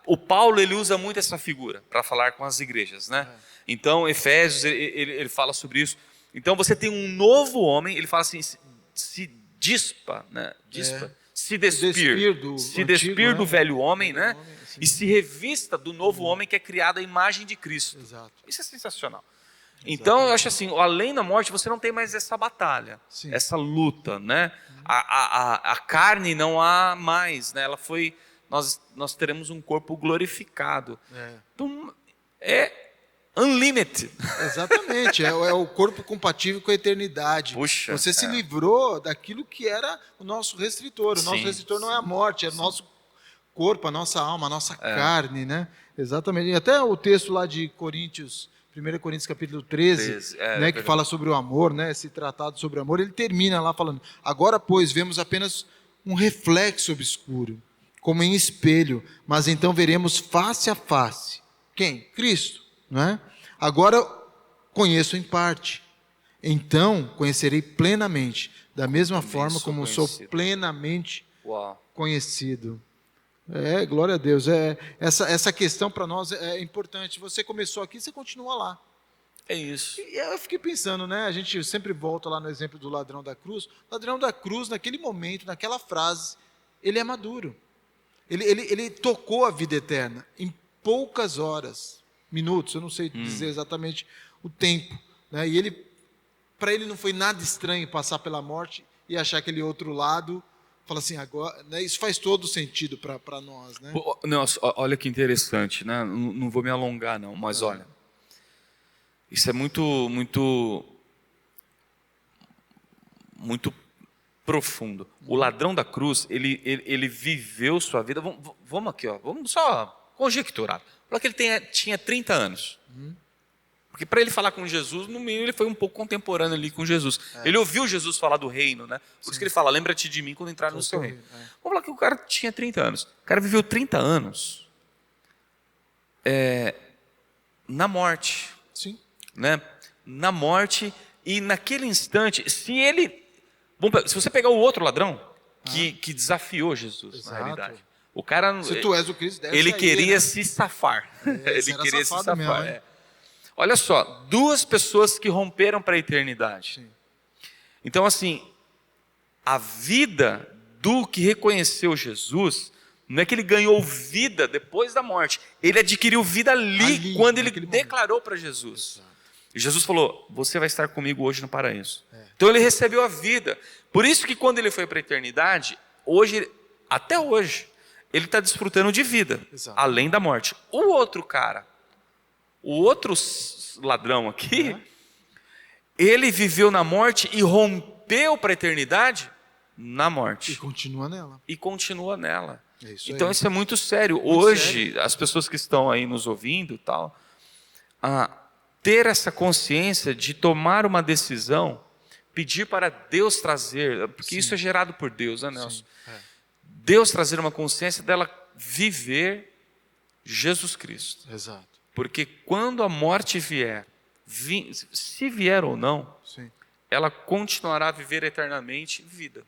O Paulo ele usa muito essa figura para falar com as igrejas, né? Então Efésios ele fala sobre isso. Então você tem um novo homem, ele fala assim, se dispa, né? Se despir do velho homem, né? E se revista do novo homem que é criado à imagem de Cristo. Exato. Isso é sensacional. Então, eu acho assim, além da morte, você não tem mais essa batalha, essa luta, né? A carne não há mais, né? Ela foi, nós teremos um corpo glorificado. Então, unlimited. Exatamente, é o corpo compatível com a eternidade. Puxa, você se livrou daquilo que era o nosso restritor. O nosso restritor não é a morte, é o nosso corpo, a nossa alma, a nossa carne, né? Exatamente. E até o texto lá de Coríntios, 1 Coríntios capítulo 13, né, que fala sobre o amor, né, esse tratado sobre o amor, ele termina lá falando: agora, pois, vemos apenas um reflexo obscuro, como em espelho, mas então veremos face a face. Quem? Cristo. Não é? Agora conheço em parte, então conhecerei plenamente, da mesma forma como sou plenamente conhecido. Glória a Deus. Essa questão para nós é importante. Você começou aqui, você continua lá. É isso. E eu fiquei pensando, né? A gente sempre volta lá no exemplo do ladrão da cruz. O ladrão da cruz, naquele momento, naquela frase, ele é maduro. Ele tocou a vida eterna em poucas horas. Minutos, eu não sei dizer exatamente o tempo, né? E para ele não foi nada estranho passar pela morte e achar aquele outro lado, fala assim, agora, né? Isso faz todo sentido para nós, né? Nossa, olha que interessante, né? Não vou me alongar não, mas olha, isso é muito profundo. O ladrão da cruz, ele viveu sua vida. Vamos aqui, vamos só conjecturar. Fala que ele tinha 30 anos. Porque para ele falar com Jesus, no mínimo ele foi um pouco contemporâneo ali com Jesus. Ele ouviu Jesus falar do reino, né? Por isso que ele fala, lembra-te de mim quando entrar no seu reino. Vamos falar que o cara tinha 30 anos. O cara viveu 30 anos na morte. Sim. Né? Na morte, e naquele instante, se você pegar o outro ladrão que desafiou Jesus, na realidade. O cara, se tu és o Cristo, ele queria se safar. Ele queria se safar. Mesmo, Olha só, duas pessoas que romperam para a eternidade. Sim. Então, assim, a vida do que reconheceu Jesus, não é que ele ganhou vida depois da morte, ele adquiriu vida ali quando ele declarou para Jesus. Exato. E Jesus falou, você vai estar comigo hoje no paraíso. Então ele recebeu a vida. Por isso que quando ele foi para a eternidade, até hoje, ele está desfrutando de vida, além da morte. O outro cara, o outro ladrão aqui, ele viveu na morte e rompeu para a eternidade na morte. E continua nela. Então isso é muito sério. Hoje, as pessoas que estão aí nos ouvindo, ter essa consciência de tomar uma decisão, pedir para Deus trazer, porque isso é gerado por Deus, né, Nelson? Deus trazer uma consciência dela viver Jesus Cristo. Exato. Porque quando a morte vier, se vier ou não, ela continuará a viver eternamente vida.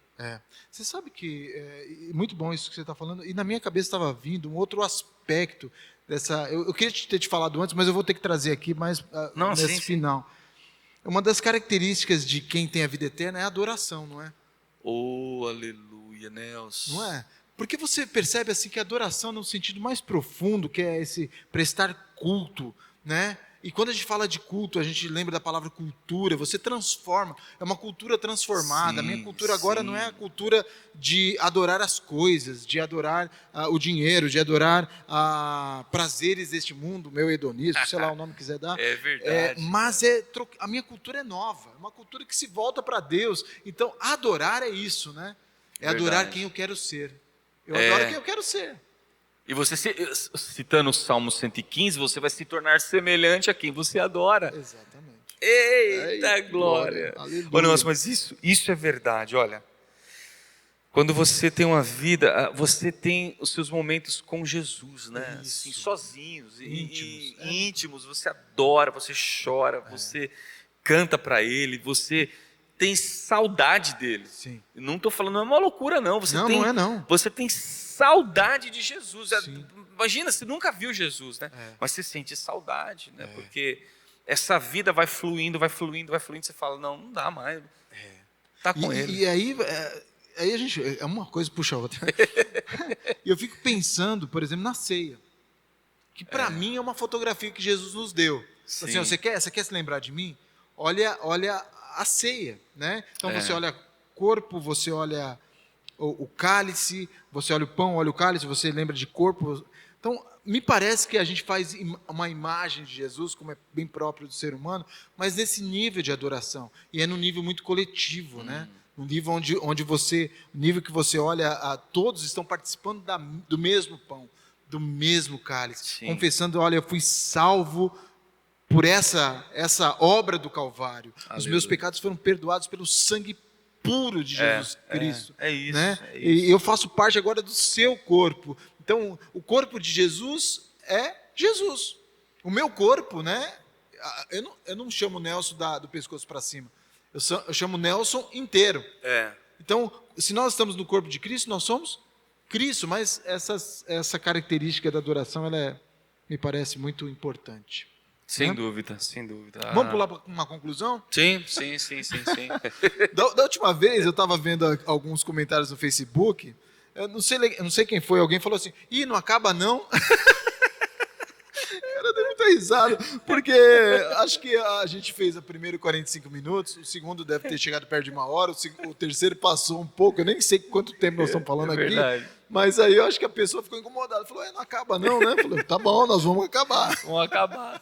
Você sabe que é muito bom isso que você está falando, e na minha cabeça estava vindo um outro aspecto dessa. Eu queria ter te falado antes, mas eu vou ter que trazer aqui mais nesse final. Uma das características de quem tem a vida eterna é a adoração, não é? Oh, aleluia, Nelson. Não é? Porque você percebe assim que a adoração no sentido mais profundo, que é esse prestar culto, né? E quando a gente fala de culto, a gente lembra da palavra cultura, você transforma, é uma cultura transformada. A minha cultura agora não é a cultura de adorar as coisas, de adorar o dinheiro, de adorar prazeres deste mundo, meu hedonismo, sei lá o nome que quiser dar. É verdade. Mas a minha cultura é nova, é uma cultura que se volta para Deus. Então, adorar é isso, né? É adorar quem eu quero ser. Eu adoro quem eu quero ser. E você, citando o Salmo 115, você vai se tornar semelhante a quem você adora. Exatamente. Eita glória! Oh, nossa, mas isso é verdade, olha. Quando você tem uma vida, você tem os seus momentos com Jesus, né? Assim, sozinhos, íntimos, você adora, você chora, você canta para Ele, você tem saudade dele. Sim. Não estou falando, não é uma loucura, não. Não é não. Você tem saudade de Jesus. Imagina, você nunca viu Jesus, né? Mas você sente saudade, né? Porque essa vida vai fluindo, você fala, não dá mais. Tá com ele. E aí a gente, uma coisa puxa a outra. E eu fico pensando, por exemplo, na ceia. Que para mim é uma fotografia que Jesus nos deu. Assim, você quer se lembrar de mim? Olha a ceia, né? Então você olha corpo, você olha o cálice, você olha o pão, olha o cálice, você lembra de corpo. Então, me parece que a gente faz uma imagem de Jesus, como é bem próprio do ser humano, mas nesse nível de adoração. E é num nível muito coletivo, né? Num nível onde você, nível que você olha, todos estão participando do mesmo pão, do mesmo cálice, Sim. confessando, olha, eu fui salvo por essa obra do Calvário. Aleluia. Os meus pecados foram perdoados pelo sangue puro de Jesus Cristo. É isso, né? É isso. E eu faço parte agora do seu corpo. Então, o corpo de Jesus é Jesus. O meu corpo, né? Eu não chamo Nelson do pescoço para cima. Eu chamo Nelson inteiro. Então, se nós estamos no corpo de Cristo, nós somos Cristo. Mas essa característica da adoração, ela me parece muito importante. Sem dúvida, sem dúvida. Vamos pular para uma conclusão? Sim. Da última vez, eu estava vendo alguns comentários no Facebook. Eu não sei quem foi, alguém falou assim, não acaba não. Eu dei muita risada, porque acho que a gente fez o primeiro 45 minutos, o segundo deve ter chegado perto de 1 hora, o terceiro passou um pouco, eu nem sei quanto tempo nós estamos falando aqui, mas aí eu acho que a pessoa ficou incomodada, falou, não acaba não, né? Falei, tá bom, nós vamos acabar. Vamos acabar.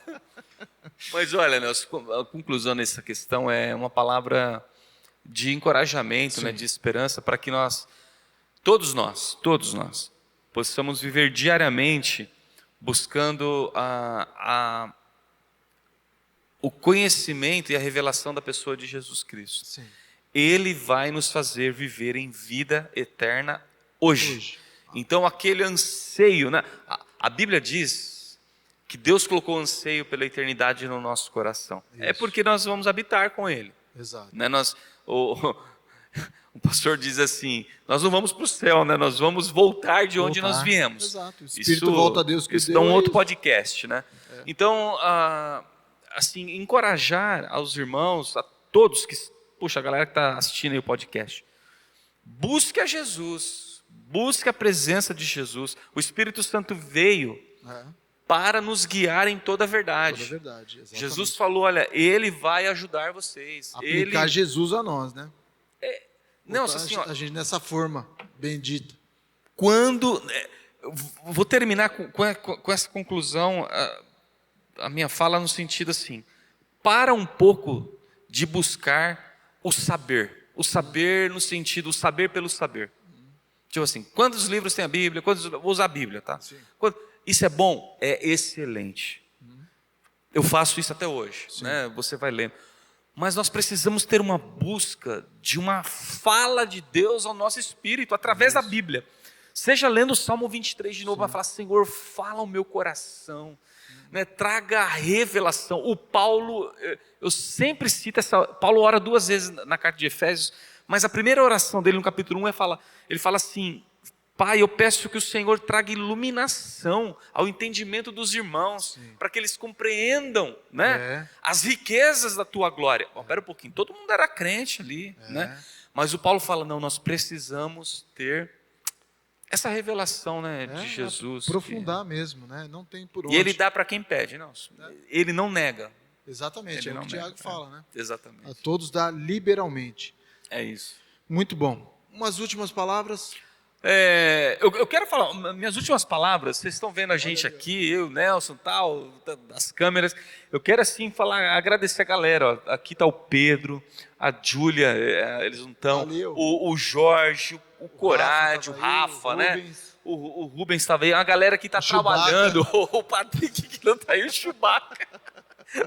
Mas olha, Nelson, a conclusão nessa questão é uma palavra de encorajamento, né, de esperança, para que todos nós, possamos viver diariamente buscando o conhecimento e a revelação da pessoa de Jesus Cristo. Sim. Ele vai nos fazer viver em vida eterna hoje. Então, aquele anseio, né? A Bíblia diz que Deus colocou anseio pela eternidade no nosso coração. Isso. É porque nós vamos habitar com Ele. Exato. Né? O pastor diz assim, nós não vamos para o céu, né? Nós vamos voltar de onde nós viemos. Exato. O Espírito volta a Deus que isso dá um outro podcast, né? Então, assim, encorajar aos irmãos, a todos a galera que está assistindo aí o podcast, busque a Jesus, busque a presença de Jesus. O Espírito Santo veio para nos guiar em toda a verdade. Toda a verdade, exatamente. Jesus falou, olha, Ele vai ajudar vocês. Aplicar Jesus a nós, né? Não, assim, a gente nessa forma bendita. Vou terminar com essa conclusão, a minha fala no sentido assim, para um pouco de buscar o saber no sentido, o saber pelo saber. Tipo assim, quantos livros tem a Bíblia? Vou usar a Bíblia, tá? Isso é bom? É excelente. Eu faço isso até hoje, né? Você vai lendo. Mas nós precisamos ter uma busca de uma fala de Deus ao nosso espírito, através da Bíblia. Seja lendo o Salmo 23 de novo, para falar, Senhor, fala ao meu coração, né? Traga a revelação. O Paulo, eu sempre cito Paulo ora 2 vezes na carta de Efésios, mas a primeira oração dele no capítulo 1, ele fala assim, Pai, eu peço que o Senhor traga iluminação ao entendimento dos irmãos, para que eles compreendam, né, as riquezas da tua glória. Espera um pouquinho, todo mundo era crente ali, né? Mas o Paulo fala, não, nós precisamos ter essa revelação, né, de Jesus. Aprofundar mesmo, né? Não tem por onde. E ele dá para quem pede, não. Ele não nega. Exatamente, é o que o Tiago fala, né? Exatamente. A todos dá liberalmente. É isso. Muito bom. Umas últimas palavras. Eu quero falar, minhas últimas palavras, vocês estão vendo a gente aqui, eu, Nelson, tal, das câmeras, eu quero assim agradecer a galera, ó. Aqui está o Pedro, a Júlia, eles não estão, o Jorge, o Corade, o Rafa, né? O Rubens estava aí, a galera que está trabalhando, o Patrick que não está aí, o Chewbacca,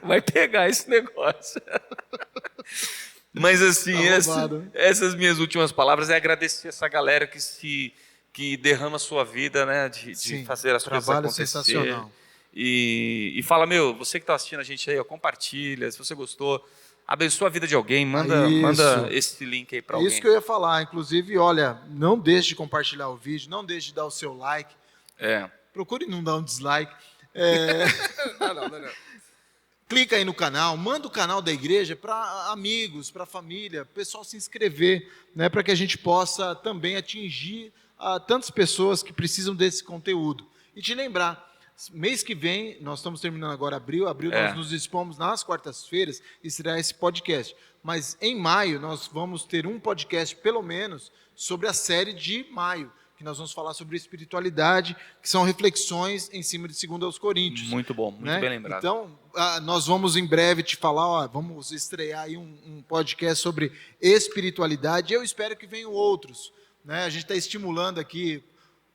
vai pegar esse negócio. Mas assim, essas minhas últimas palavras é agradecer essa galera que derrama a sua vida, né, de fazer as coisas acontecer. Sensacional. E fala, você que está assistindo a gente aí, ó, compartilha, se você gostou, abençoa a vida de alguém, manda esse link aí para alguém. Isso que eu ia falar, inclusive, olha, não deixe de compartilhar o vídeo, não deixe de dar o seu like. Procure não dar um dislike. Não. Clica aí no canal, manda o canal da igreja para amigos, para a família, o pessoal se inscrever, né, para que a gente possa também atingir tantas pessoas que precisam desse conteúdo. E te lembrar, mês que vem, nós estamos terminando agora abril nós nos dispomos nas quartas-feiras estrear esse podcast. Mas em maio nós vamos ter um podcast, pelo menos, sobre a série de maio, que nós vamos falar sobre espiritualidade, que são reflexões em cima de 2 Coríntios. Muito bom, muito bem lembrado. Então, nós vamos em breve te falar, vamos estrear aí um podcast sobre espiritualidade. Eu espero que venham outros. Né? A gente está estimulando aqui,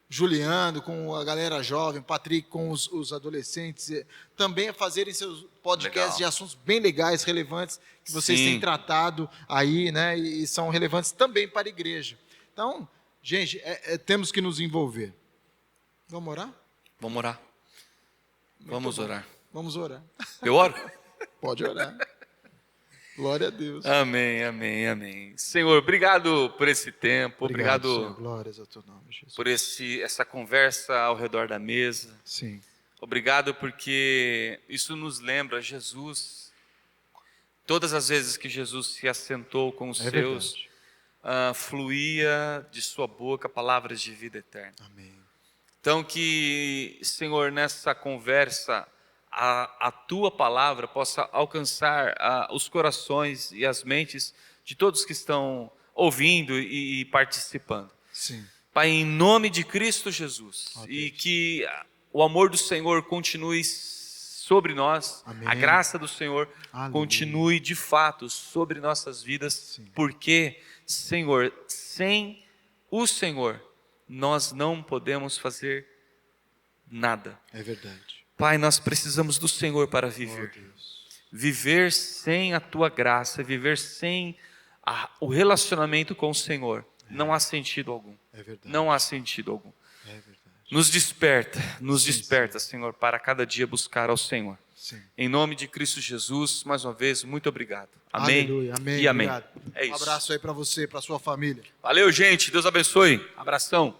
Juliano com a galera jovem, Patrick com os adolescentes, também a fazerem seus podcasts de assuntos bem legais, relevantes, que vocês têm tratado aí, né? E são relevantes também para a igreja. Então, gente, temos que nos envolver. Vamos orar? Vamos orar. Vamos orar. Vamos orar. Eu oro? Pode orar. Glória a Deus. Amém, amém, amém. Senhor, obrigado por esse tempo. Obrigado Senhor. Glórias ao teu nome, Jesus. Por essa conversa ao redor da mesa. Sim. Obrigado porque isso nos lembra Jesus. Todas as vezes que Jesus se assentou com os seus, fluía de sua boca palavras de vida eterna. Amém. Então que, Senhor, nessa conversa, a tua palavra possa alcançar os corações e as mentes de todos que estão ouvindo e participando. Sim. Pai, em nome de Cristo Jesus, e que o amor do Senhor continue sobre nós, amém. A graça do Senhor Aleluia. Continue de fato sobre nossas vidas, sim. Porque, Senhor, sem o Senhor, nós não podemos fazer nada. É verdade. Pai, nós precisamos do Senhor para viver. Viver sem a tua graça, viver sem o relacionamento com o Senhor, não há sentido algum. É verdade. Não há sentido algum. É verdade. Nos desperta, Senhor, para cada dia buscar ao Senhor. Sim. Em nome de Cristo Jesus, mais uma vez, muito obrigado. Amém. Aleluia, amém. E amém. Obrigado. É isso. Um abraço aí para você, para sua família. Valeu, gente. Deus abençoe. Abração.